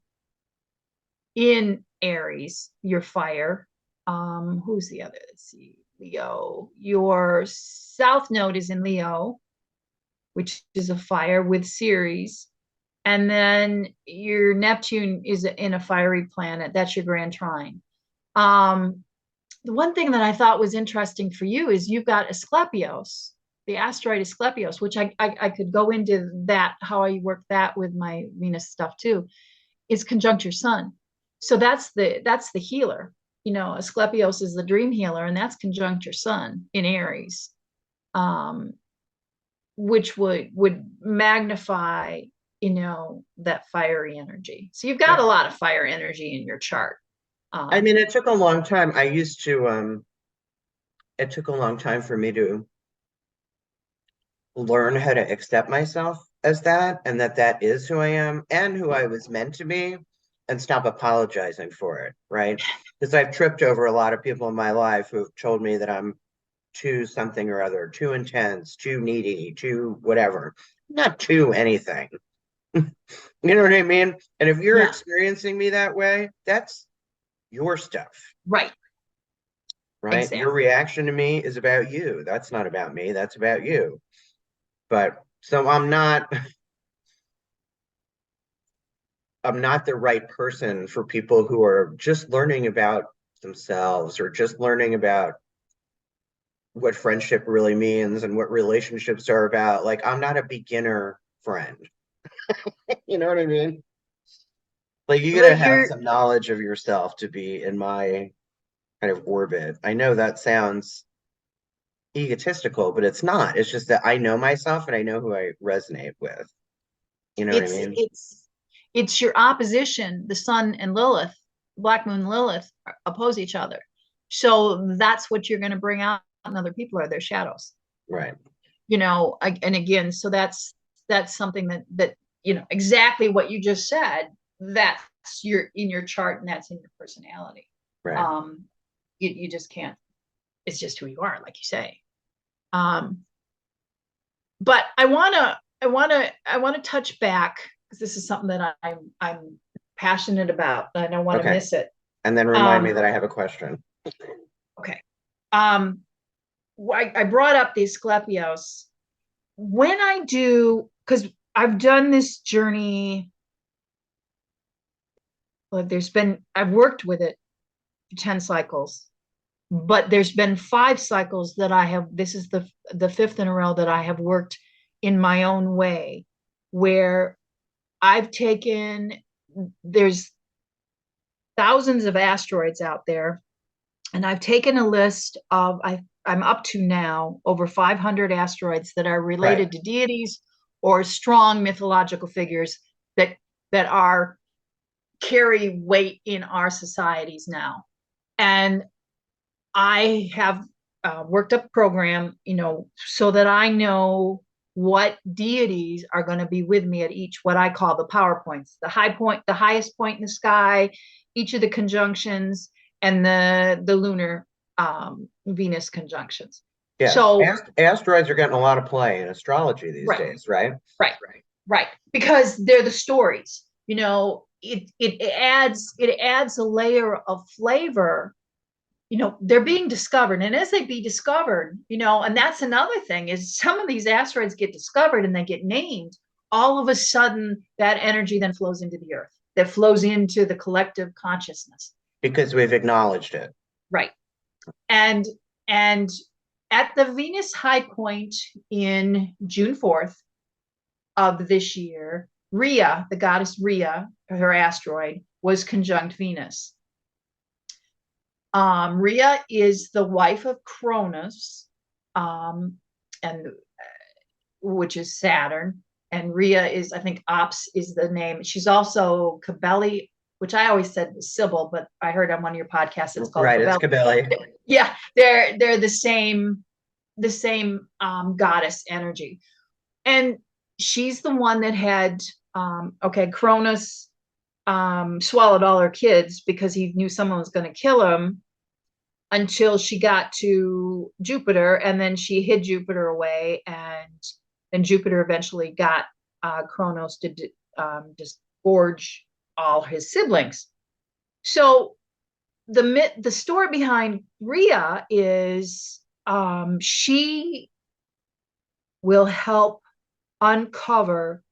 in Aries, your fire. Who's the other? Let's see, Leo. Your South Node is in Leo, which is a fire with Ceres. And then your Neptune is in a fiery planet. That's your grand trine. The one thing that I thought was interesting for you is you've got Asclepios, the asteroid Asclepios, which I could go into that, how I work that with my Venus stuff too, is conjunct your sun. So that's the healer. You know, Asclepios is the dream healer, and that's conjunct your sun in Aries, which would magnify, you know, that fiery energy. So you've got a lot of fire energy in your chart. I mean, it took a long time. It took a long time for me to learn how to accept myself as that, and that is who I am and who I was meant to be, and stop apologizing for it, right? Because I've tripped over a lot of people in my life who've told me that I'm too something or other, too intense, too needy, too whatever. Not too anything. You know what I mean? And if you're experiencing me that way, that's your stuff. Right. Right. Your reaction to me is about you. That's not about me. That's about you. But so I'm not the right person for people who are just learning about themselves or just learning about what friendship really means and what relationships are about. Like, I'm not a beginner friend. You know what I mean? Like, you gotta have some knowledge of yourself to be in my kind of orbit. I know that sounds egotistical, but it's not. It's just that I know myself and I know who I resonate with. You know what I mean? It's your opposition. The sun and Lilith, Black Moon Lilith, oppose each other. So that's what you're going to bring out in other people, are their shadows. Right. You know, and again, so that's something that you know, exactly what you just said. That's in your chart, and that's in your personality. Right. You just can't. It's just who you are, like you say. But I want to touch back, because this is something that I'm passionate about, and I don't want to miss it. And then remind me that I have a question. Okay. I brought up the Asclepios. When I do, because I've done this journey, well, I've worked with it for 10 cycles, but there's been 5 cycles that this is the fifth in a row that I have worked in my own way, where there's thousands of asteroids out there, and I've taken a list of, I'm up to now over 500 asteroids that are related to deities or strong mythological figures that carry weight in our societies now. And I have worked up a program, you know, so that I know what deities are going to be with me at each, what I call the power points, the highest point in the sky, each of the conjunctions, and the lunar Venus conjunctions. Yeah. So asteroids are getting a lot of play in astrology these days, right? Right. Because they're the stories. You know, it adds a layer of flavor. You know, they're being discovered, and as they be discovered, you know, and that's another thing, is some of these asteroids get discovered and they get named. All of a sudden, that energy then flows into the earth, that flows into the collective consciousness, because we've acknowledged it. Right. And at the Venus high point in June 4th of this year, Rhea, the goddess Rhea, her asteroid, was conjunct Venus. Rhea is the wife of Cronus, which is Saturn, and Rhea is, I think, Ops is the name. She's also Cabelli, which I always said was Sybil, but I heard on one of your podcasts it's called Cabelli. It's Cabelli. Yeah, they're the same goddess energy, and she's the one that had Okay, Cronus swallowed all her kids because he knew someone was going to kill him, until she got to Jupiter, and then she hid Jupiter away, and then Jupiter eventually got Cronus to disgorge all his siblings. So the story behind Rhea is she will help uncover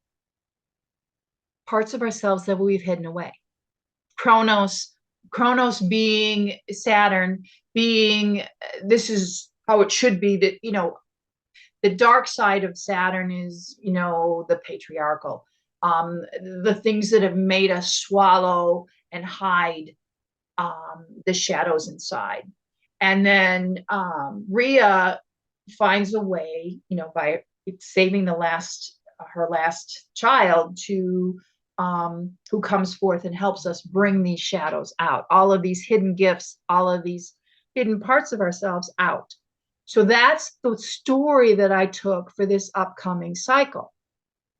parts of ourselves that we've hidden away. Kronos being Saturn, being this is how it should be, that the dark side of Saturn is the patriarchal, the things that have made us swallow and hide the shadows inside. And then Rhea finds a way, by saving her last child, to who comes forth and helps us bring these shadows out, all of these hidden gifts, all of these hidden parts of ourselves out. So that's the story that I took for this upcoming cycle.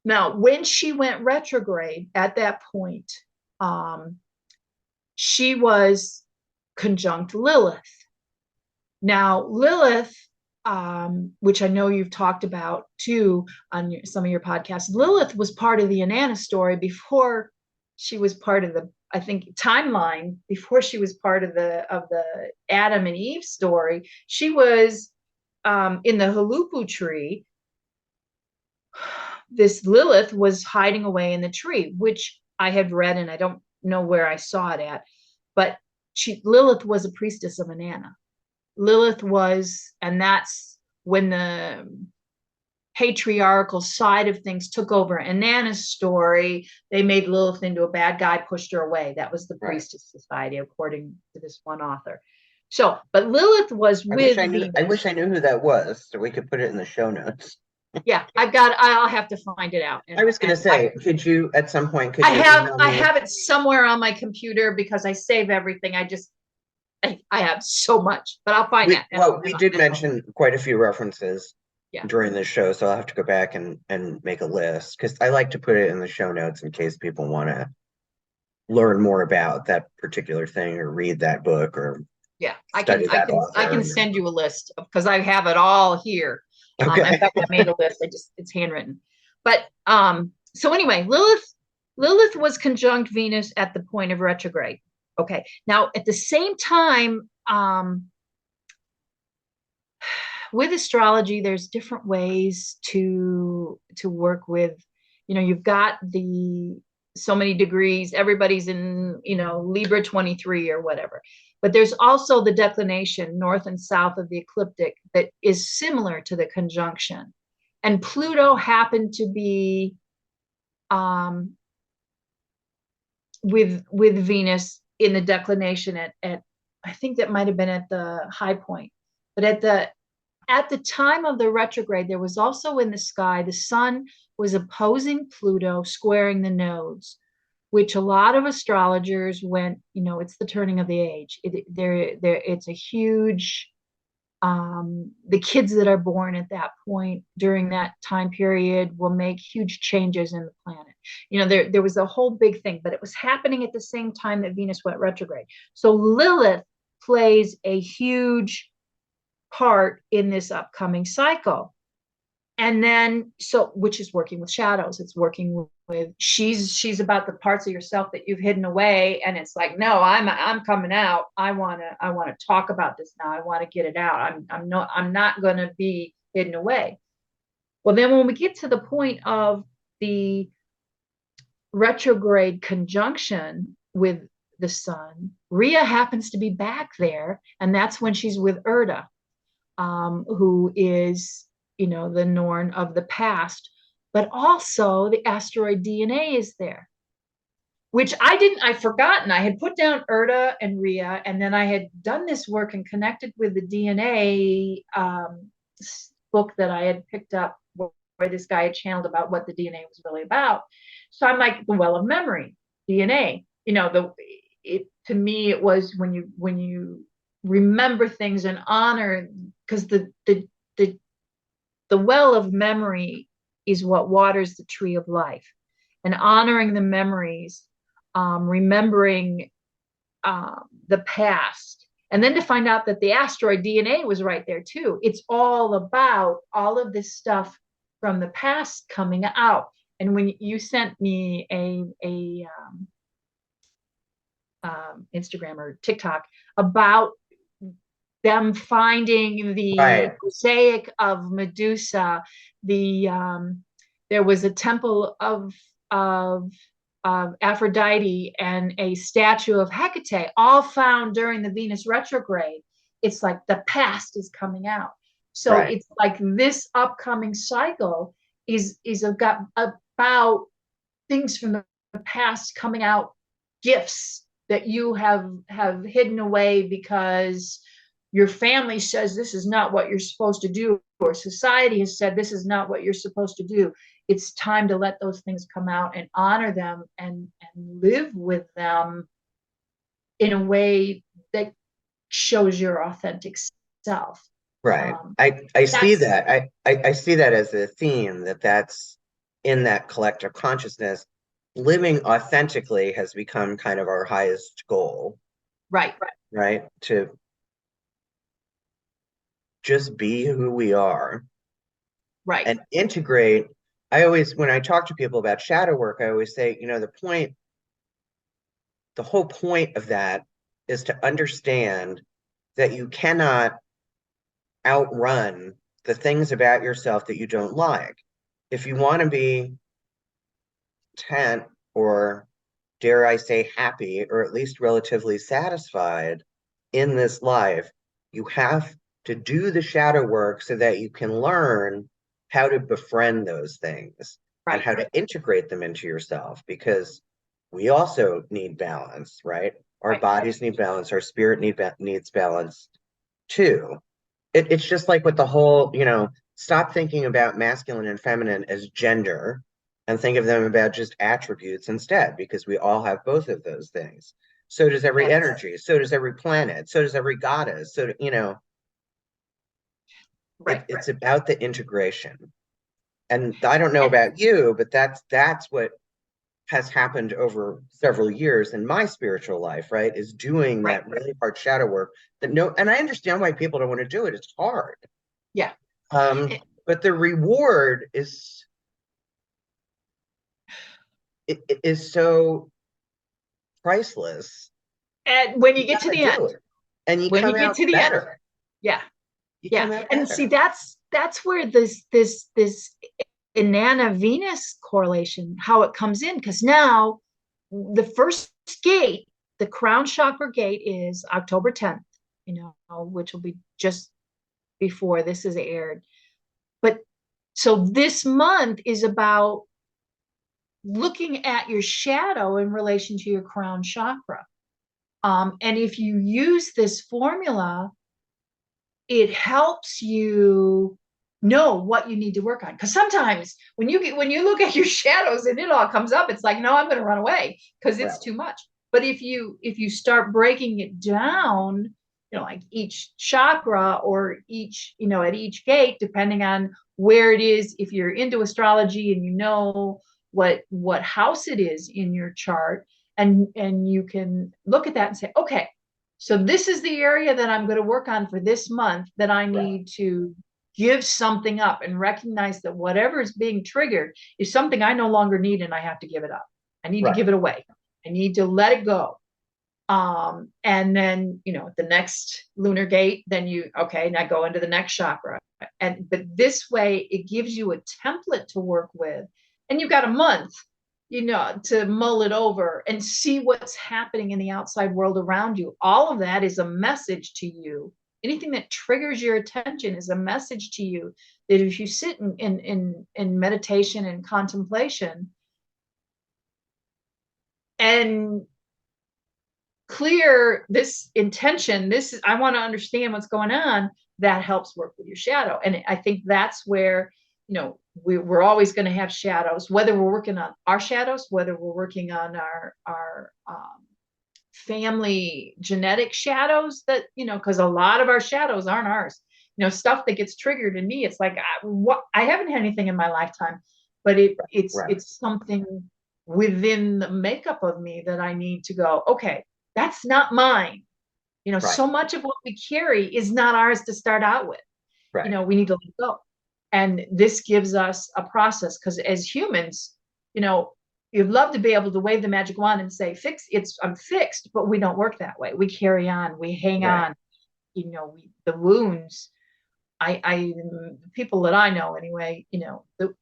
Now, when she went retrograde at that point, she was conjunct Lilith. Now, Lilith, which I know you've talked about too on some of your podcasts, Lilith was part of the Inanna story before she was part of the, I think, timeline, before she was part of the Adam and Eve story. She was in the Halupu tree. This Lilith was hiding away in the tree, which I had read, and I don't know where I saw it at, but Lilith was a priestess of Inanna. Lilith was, and that's when the patriarchal side of things took over Inanna's story. They made Lilith into a bad guy, pushed her away. That was the priestess society, according to this one author. So, but Lilith was with Venus. I wish I knew who that was, so we could put it in the show notes. Yeah, I'll have to find it out. I was going to say, could you at some point? I have it somewhere on my computer because I save everything. I have so much, but I'll find that. Well, we did mention quite a few references during this show, so I'll have to go back and make a list, because I like to put it in the show notes in case people want to learn more about that particular thing or read that book, or I can send you a list, because I have it all here. Okay. In fact, I made a list. It's handwritten. But so anyway, Lilith was conjunct Venus at the point of retrograde. Okay. Now, at the same time, with astrology, there's different ways to work with, you've got so many degrees, everybody's in, Libra 23 or whatever. But there's also the declination north and south of the ecliptic that is similar to the conjunction. And Pluto happened to be with Venus in the declination at I think that might have been at the high point. But at the time of the retrograde, there was also in the sky, the sun was opposing Pluto, squaring the nodes, which a lot of astrologers went, it's the turning of the age. It's a huge, the kids that are born at that point during that time period will make huge changes in the planet. There was a whole big thing, but it was happening at the same time that Venus went retrograde. So Lilith plays a huge part in this upcoming cycle. And then, which is working with shadows. It's working with, she's about the parts of yourself that you've hidden away. And it's like, no, I'm coming out. I want to talk about this now. I want to get it out. I'm not going to be hidden away. Well, then when we get to the point of the retrograde conjunction with the sun, Rhea happens to be back there. And that's when she's with Erda, who is, the Norn of the past, but also the asteroid DNA is there, which I'd forgotten. I had put down Erda and Rhea, and then I had done this work and connected with the DNA book that I had picked up, where this guy had channeled about what the DNA was really about. So I'm like, the well of memory, DNA, to me, it was when you remember things and honor, because the well of memory is what waters the tree of life. and honoring the memories, remembering the past. And then to find out that the asteroid DNA was right there too. It's all about all of this stuff from the past coming out. And when you sent me a Instagram or TikTok about them finding the Right, mosaic of Medusa, there was a temple of Aphrodite and a statue of Hecate, all found during the Venus retrograde. It's like the past is coming out. So right, it's like this upcoming cycle is about things from the past coming out, gifts that you have hidden away because your family says this is not what you're supposed to do, or society has said this is not what you're supposed to do. It's time to let those things come out and honor them and live with them in a way that shows your authentic self. right. I see That's that. I see that as a theme that's in that collective consciousness. Living authentically has become kind of our highest goal, right, right? To just be who we are right, and integrate. I always, when I talk to people about shadow work, I always say, the whole point of that is to understand that you cannot outrun the things about yourself that you don't like. If you want to be content, or dare I say happy, or at least relatively satisfied in this life, you have to do the shadow work so that you can learn how to befriend those things and right, how to integrate them into yourself, because we also need balance, right? Our right, bodies need balance, our spirit needs balance too. It's just like with the whole, stop thinking about masculine and feminine as gender and think of them about just attributes instead, because we all have both of those things. So does every yes, energy, so does every planet, so does every goddess. So, right. it's about the integration. And I don't know about you, but that's what has happened over several years in my spiritual life, right? Is doing Right. that really hard shadow work that no, and I understand why people don't want to do it. It's hard. Yeah. But the reward it is so priceless. And when you You get to gotta the do end, it. And you when you come get out to the end, better. yeah, You yeah. come out And see, better. that's where this Inanna Venus correlation, how it comes in, because now the first gate, the crown chakra gate, is October 10th, which will be just before this is aired. But so this month is about looking at your shadow in relation to your crown chakra. And if you use this formula, it helps you know what you need to work on. Because sometimes when you look at your shadows and it all comes up, it's like, no, I'm going to run away because it's Right. too much. But if you start breaking it down, like each chakra or each, at each gate, depending on where it is, if you're into astrology and you know what house it is in your chart, and you can look at that and say, okay, so this is the area that I'm going to work on for this month, that I Right. need to give something up and recognize that whatever is being triggered is something I no longer need and I have to give it up. I need to Right. give it away. I need to let it go. And then, the next lunar gate, then okay, now go into the next chakra. But this way it gives you a template to work with. And you've got a month, to mull it over and see what's happening in the outside world around you. All of that is a message to you. Anything that triggers your attention is a message to you, that if you sit in meditation and contemplation and clear this intention, this is, I want to understand what's going on, that helps work with your shadow. And I think that's where, we're always going to have shadows, whether we're working on our shadows, whether we're working on our family genetic shadows, that, because a lot of our shadows aren't ours. Stuff that gets triggered in me, it's like, I haven't had anything in my lifetime, but Right. it's something within the makeup of me that I need to go, okay, that's not mine. Right. So much of what we carry is not ours to start out with. Right. We need to let go. And this gives us a process, because as humans, you'd love to be able to wave the magic wand and say, I'm fixed, but we don't work that way. We carry on, we hang Right. on, the wounds. The people that I know anyway,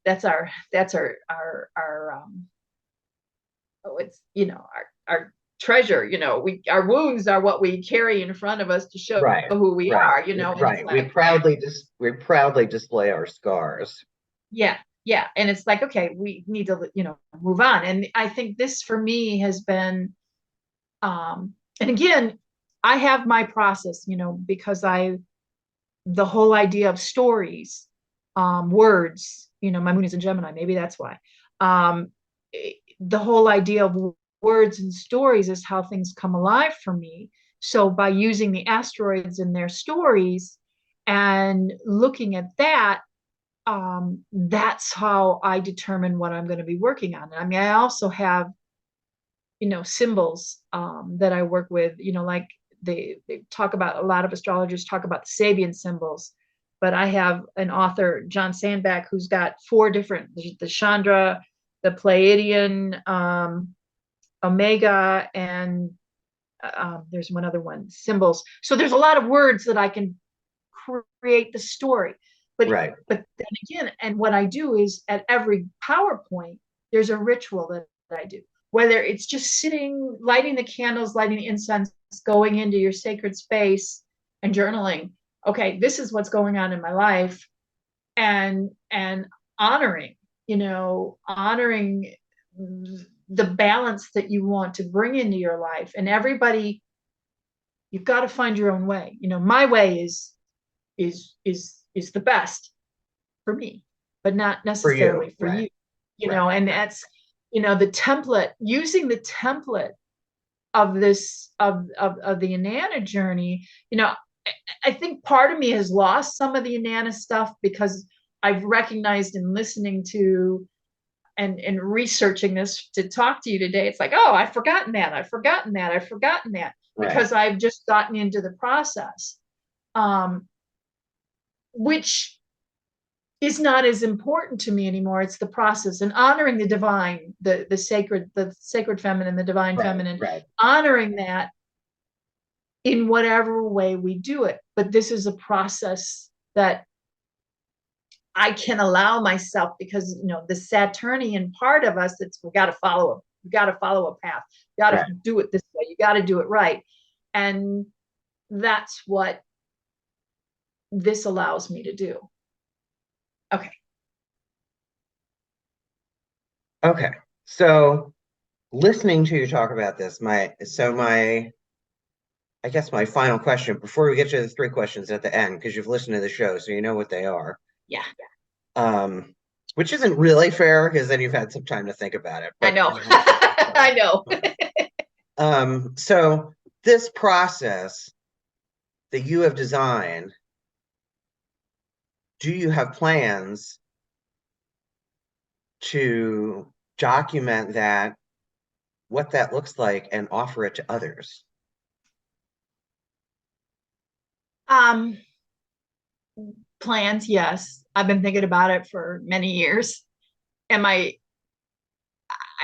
that's our it's our treasure. Our wounds are what we carry in front of us to show Right. who we Right. are. And it's Right. We like, proudly display our scars. yeah, yeah, and it's like, okay, we need to move on. And I think this for me has been, and again, I have my process, because the whole idea of stories, words, my moon is in Gemini, maybe that's why. um the whole idea of words and stories is how things come alive for me. So by using the asteroids and their stories and looking at that, that's how I determine what I'm going to be working on. I mean, I also have, symbols, that I work with, like they talk about, a lot of astrologers talk about the Sabian symbols, but I have an author, John Sandback, who's got four different, the Chandra, the Pleiadian, Omega, and there's one other one, symbols. So there's a lot of words that I can create the story. But then again, and what I do is at every PowerPoint, there's a ritual that I do. Whether it's just sitting, lighting the candles, lighting the incense, going into your sacred space and journaling. Okay, this is what's going on in my life, and honoring, honoring the balance that you want to bring into your life. And everybody, you've got to find your own way. My way is the best for me, but not necessarily for Right. you. And that's, the template, using the template of this of the Inanna journey. I think part of me has lost some of the Inanna stuff, because I've recognized in listening to and researching this to talk to you today, it's like, oh, I've forgotten that, Right. because I've just gotten into the process, which is not as important to me anymore. It's the process and honoring the divine, the sacred feminine, the divine feminine, honoring that in whatever way we do it. But this is a process that I can allow myself, because the Saturnian part of us, it's we got to follow a path, you got to do it this way, you got to do it right. And that's what this allows me to do. Okay. Okay. So listening to you talk about this, I guess my final question before we get to the three questions at the end, because you've listened to the show, so you know what they are. Yeah. Which isn't really fair, because then you've had some time to think about it. But I know. I know. So this process that you have designed, do you have plans to document that, what that looks like, and offer it to others? Plans, yes. I've been thinking about it for many years. I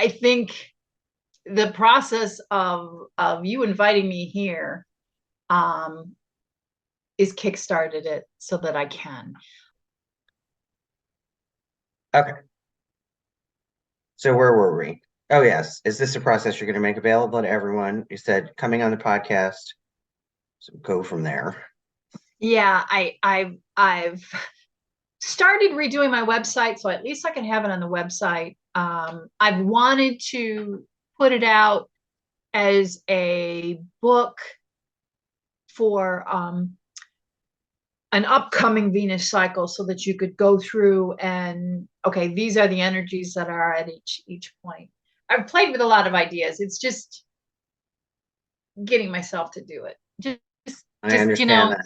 think the process of you inviting me here is kickstarted it so that I can. Okay. So where were we? Oh, yes. Is this a process you're going to make available to everyone? You said coming on the podcast. So go from there. Yeah, I've started redoing my website, so at least I can have it on the website. I've wanted to put it out as a book for an upcoming Venus cycle, so that you could go through and, okay, these are the energies that are at each point. I've played with a lot of ideas. It's just getting myself to do it. I understand that.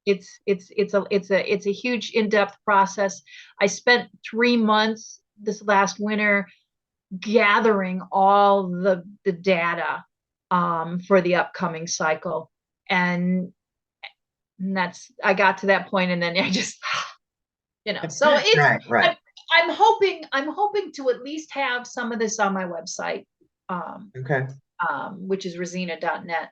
It's a huge in-depth process. I spent 3 months this last winter gathering all the data for the upcoming cycle. And that's, I got to that point, and then I just, so it's, Right. I'm hoping to at least have some of this on my website, Okay. which is razena.net.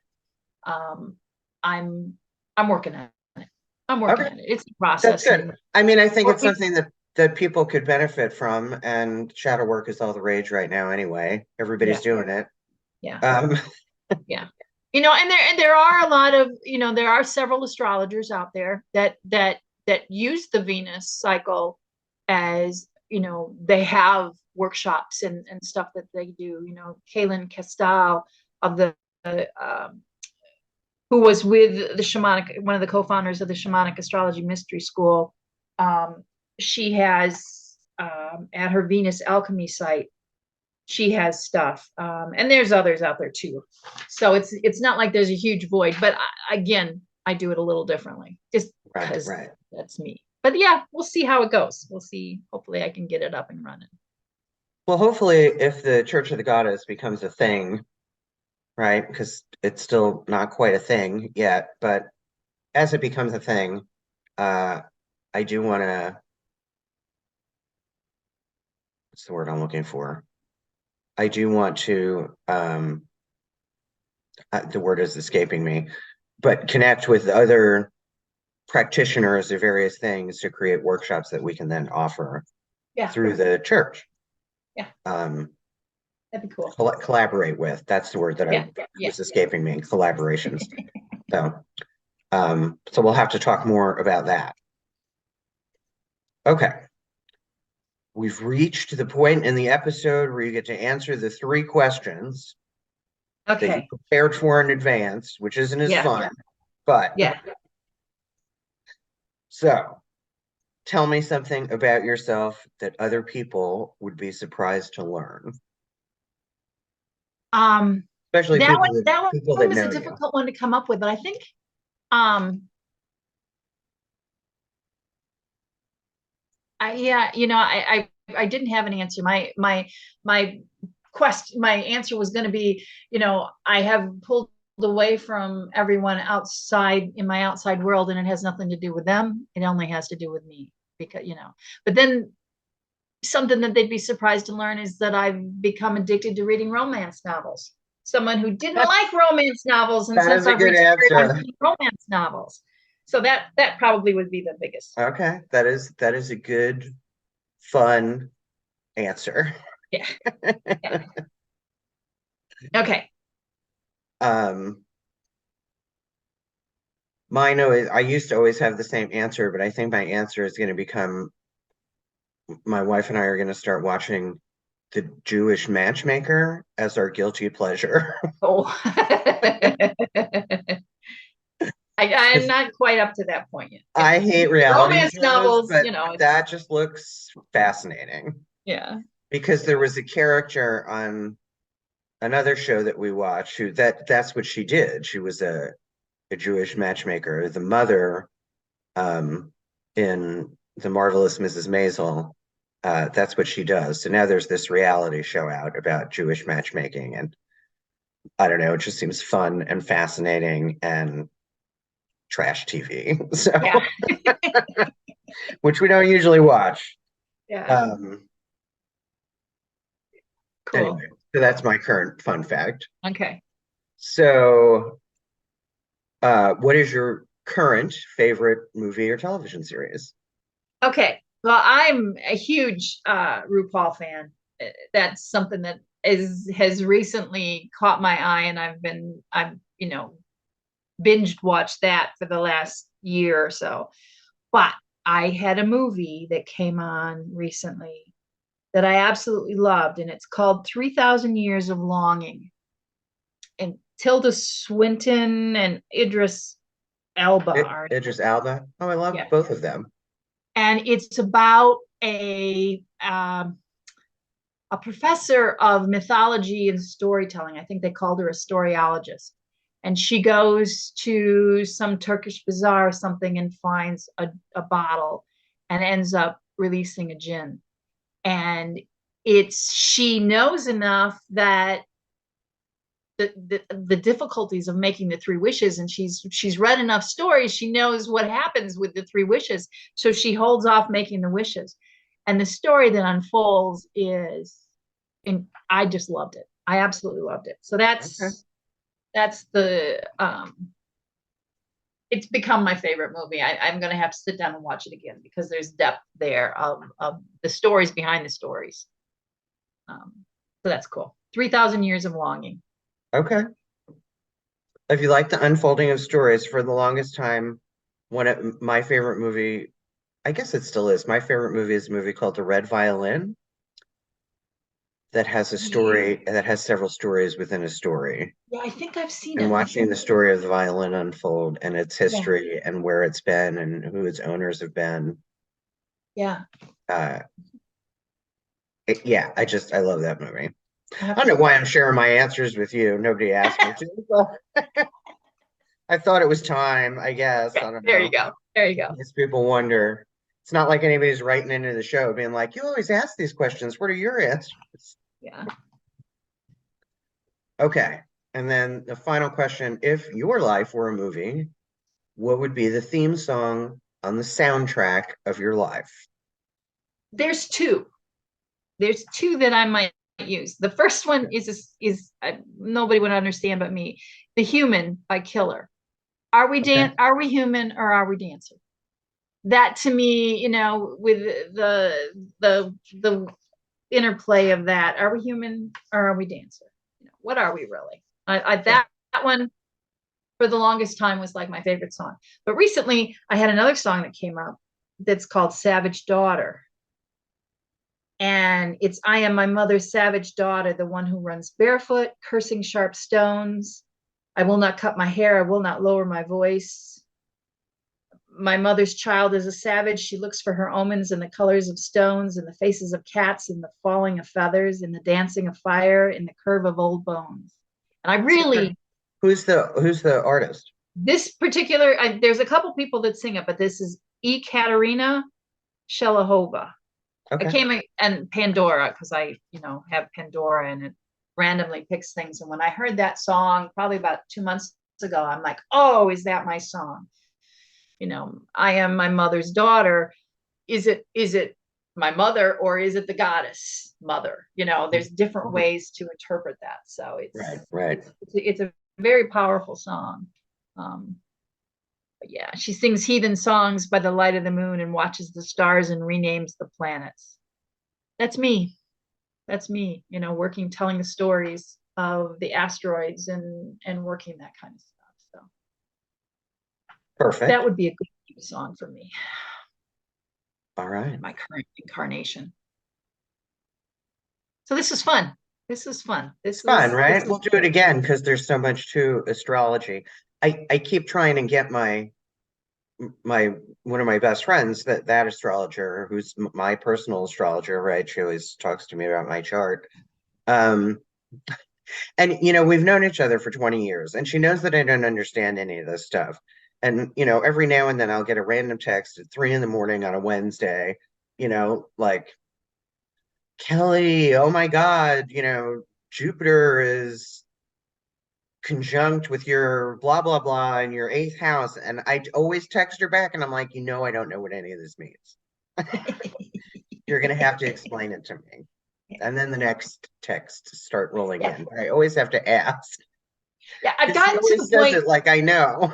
I'm I'm working on it. I'm working Okay. on it. It's a That's process. good. And I mean, I think it's we, something that people could benefit from, and shadow work is all the rage right now anyway. Everybody's yeah, doing it. yeah, Um, yeah. And there are a lot of, there are several astrologers out there that use the Venus cycle as, they have workshops and stuff that they do. Kaylin Castal of um, who was with the shamanic, one of the co-founders of the Shamanic Astrology Mystery School. She has, at her Venus Alchemy site, she has stuff, and there's others out there too. So it's not like there's a huge void, but again, I do it a little differently, just because right. that's me. But yeah, we'll see how it goes. We'll see. Hopefully, I can get it up and running. Well, hopefully, if the Church of the Goddess becomes a thing, right? Because it's still not quite a thing yet, but as it becomes a thing, uh, I do want to, what's the word I'm looking for? I do want to, the word is escaping me, but connect with other practitioners of various things to create workshops that we can then offer Yeah, through the church. yeah, Um, that'd be cool. collaborate with, that's the word that I Yeah. was escaping me, collaborations. So we'll have to talk more about that. Okay. We've reached the point in the episode where you get to answer the 3 questions that you Okay. prepared for in advance, which isn't as fun, but Yeah. so tell me something about yourself that other people would be surprised to learn, Um, especially that people one, that one that was a know you. difficult one to come up with, but I think, um, I didn't have an answer. My answer was going to be, I have pulled away from everyone outside in my outside world, and it has nothing to do with them. It only has to do with me, because, but then something that they'd be surprised to learn is that I've become addicted to reading romance novels. Someone who didn't like romance novels, and That since is a I've good retired, I'm answer. reading romance novels. So that probably would be the biggest. Okay, that is a good, fun answer. Yeah. Yeah. Okay. Um, Mine always, I used to always have the same answer, but I think my answer is going to become, my wife and I are going to start watching The Jewish Matchmaker as our guilty pleasure. Oh. I'm not quite up to that point yet. Yeah. I hate reality Romance shows, novels, but that just looks fascinating yeah. because there was a character on another show that we watched who that's what she did. She was a Jewish matchmaker. The mother, in The Marvelous Mrs. Maisel, that's what she does. So now there's this reality show out about Jewish matchmaking, and I don't know, it just seems fun and fascinating and trash TV. So, Yeah. which we don't usually watch. Yeah. Um, Cool. anyway, so that's my current fun fact. Okay. So, what is your current favorite movie or television series? Okay. Well, I'm a huge RuPaul fan. That's something that has recently caught my eye, and I've binged watched that for the last year or so. But I had a movie that came on recently that I absolutely loved, and it's called 3,000 Years of Longing. And Tilda Swinton and Idris Elba are, Idris Elba. Oh, I love yeah. both of them. And it's about a professor of mythology and storytelling. I think they called her a storyologist. And she goes to some Turkish bazaar or something and finds a bottle and ends up releasing a jinn. And she knows enough that the difficulties of making the three wishes, and she's read enough stories, she knows what happens with the three wishes, so she holds off making the wishes. And the story that unfolds is, and I just loved it. I absolutely loved it. So Okay. that's the it's become my favorite movie. I'm going to have to sit down and watch it again because there's depth there of the stories behind the stories. So that's cool. 3,000 Years of Longing. Okay. If you like the unfolding of stories, for the longest time, my favorite movie, I guess it still is, my favorite movie is a movie called The Red Violin that has a story that has several stories within a story. Yeah, I think I've seen And it. watching the story of the violin unfold and its Yeah. history and where it's been and who its owners have been. Yeah. Uh, yeah, I love that movie. I I don't know why I'm sharing my answers with you. Nobody asked me to. But I thought it was time, I guess. I don't There you know. go. There you go. These people wonder. It's not like anybody's writing into the show being like, you always ask these questions. What are your answers? Yeah. Okay. And then the final question, if your life were a movie, what would be the theme song on the soundtrack of your life? There's two. There's two that I might use. The first one is nobody would understand but me. The Human by Killer. Okay. Are we human or are we dancer? That to me, with the interplay of that, are we human or are we dancer? What are we really? Yeah. That one for the longest time was like my favorite song. But recently I had another song that came up that's called Savage Daughter. And it's, I am my mother's savage daughter, the one who runs barefoot, cursing sharp stones. I will not cut my hair. I will not lower my voice. My mother's child is a savage. She looks for her omens in the colors of stones, in the faces of cats, in the falling of feathers, in the dancing of fire, in the curve of old bones. And I really, Who's the artist? this particular, there's a couple people that sing it, but this is Katerina Shelahova. I Okay. came and Pandora, because I, have Pandora and it randomly picks things. And when I heard that song, probably about 2 months ago, I'm like, oh, is that my song? I am my mother's daughter. Is it my mother or is it the goddess mother? There's different ways to interpret that. So Right. it's a very powerful song. But yeah, she sings heathen songs by the light of the moon and watches the stars and renames the planets. That's me. That's me, working, telling the stories of the asteroids and working that kind of stuff. So Perfect. that would be a good song for me. All right. In my current incarnation. So this is fun. This is fun. Fun, right? This We'll is do it again because there's so much to astrology. I keep trying to get my one of my best friends, that astrologer who's my personal astrologer, right? She always talks to me about my chart. Um, and we've known each other for 20 years, and she knows that I don't understand any of this stuff. And every now and then I'll get a random text at 3 in the morning on a Wednesday, like, Kelly, oh my God, Jupiter is conjunct with your blah blah blah in your eighth house. And I always text her back and I'm like, I don't know what any of this means. You're gonna have to explain it to me. And then the next texts start rolling yeah. in. But I always have to ask. Yeah, I've She gotten to always the says point. it like I know.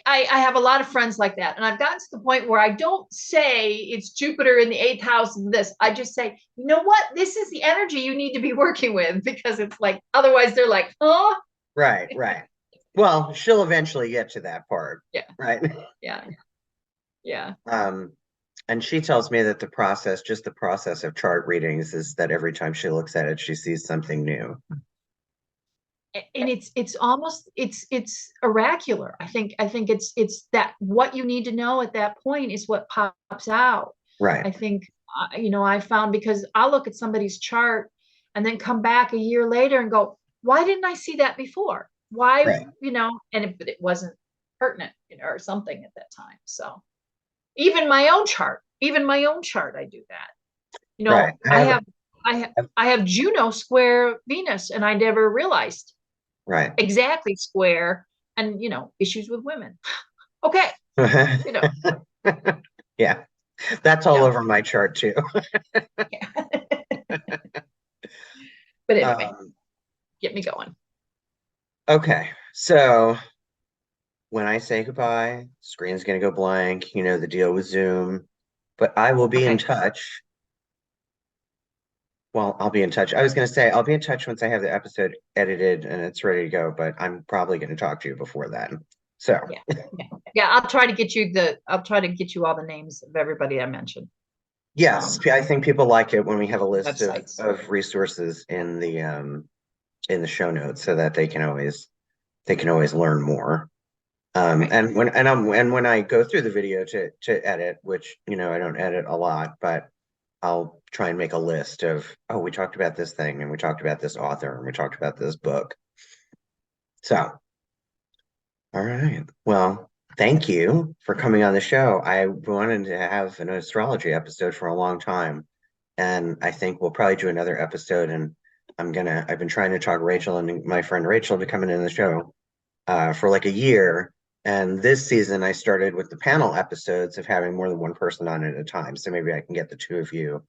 I have a lot of friends like that. And I've gotten to the point where I don't say it's Jupiter in the eighth house of this. I just say, you know what? This is the energy you need to be working with, because it's like, otherwise they're like, huh? Right. Well, she'll eventually get to that part. Yeah. Right. Yeah. Yeah. And she tells me that just the process of chart readings is that every time she looks at it, she sees something new. And it's almost it's oracular. I think it's that what you need to know at that point is what pops out. Right. I think I found, because I'll look at somebody's chart and then come back a year later and go, why didn't I see that before? Why, Right. and it wasn't pertinent, or something at that time. So even my own chart, I do that. Right. I have I have Juno square Venus, and I never realized Right. exactly square, and issues with women. Okay, you know, Yeah, that's all yeah, over my chart too. yeah. But anyway, Um, get me going. okay, so when I say goodbye, screen's gonna go blank. You know the deal with Zoom, but I will be in Okay, touch. Well, I'll be in touch. I was gonna say I'll be in touch once I have the episode edited and it's ready to go, but I'm probably gonna talk to you before then. So yeah, yeah. I'll try to get you all the names of everybody I mentioned. yes, I think people like it when we have a list Websites. of resources in the show notes so that they can always learn more. Right. And when I go through the video to edit, which I don't edit a lot, but I'll try and make a list of, oh, we talked about this thing and we talked about this author and we talked about this book. So, all right. Well, thank you for coming on the show. I wanted to have an astrology episode for a long time, and I think we'll probably do another episode. And I've been trying to talk Rachel and my friend Rachel to come in the show for like a year. And this season, I started with the panel episodes of having more than one person on at a time. So maybe I can get the two of you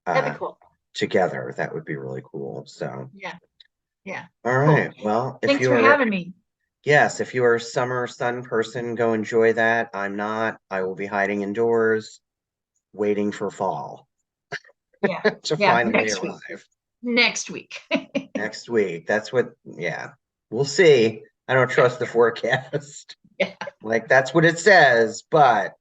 That'd be cool. together. That would be really cool. So, Yeah, yeah. all Cool. right. Well, Thanks for having me. yes, if you are a summer sun person, go enjoy that. I'm not. I will be hiding indoors, waiting for fall Yeah, to yeah. finally Next week. arrive. Next week. Next week. That's what, yeah. We'll see. I don't trust the forecast. Yeah, Like that's what it says, but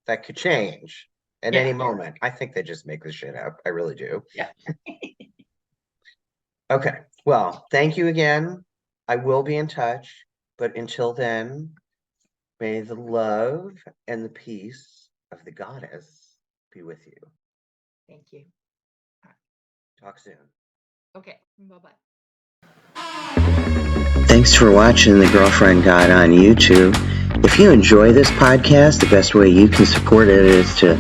that could change at any yeah, moment. I think they just make this shit up. I really do. yeah. Okay. Well, thank you again. I will be in touch, but until then, may the love and the peace of the goddess be with you. Thank you. Talk soon. Okay. Bye-bye. Thanks for watching The Girlfriend God on YouTube. If you enjoy this podcast, the best way you can support it is to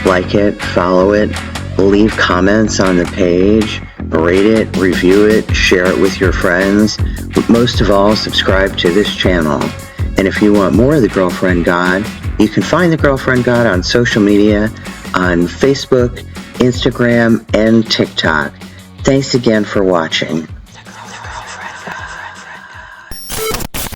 like it, follow it, leave comments on the page, rate it, review it, share it with your friends. But most of all, subscribe to this channel. And if you want more of The Girlfriend God, you can find The Girlfriend God on social media on Facebook, Instagram, and TikTok. Thanks again for watching.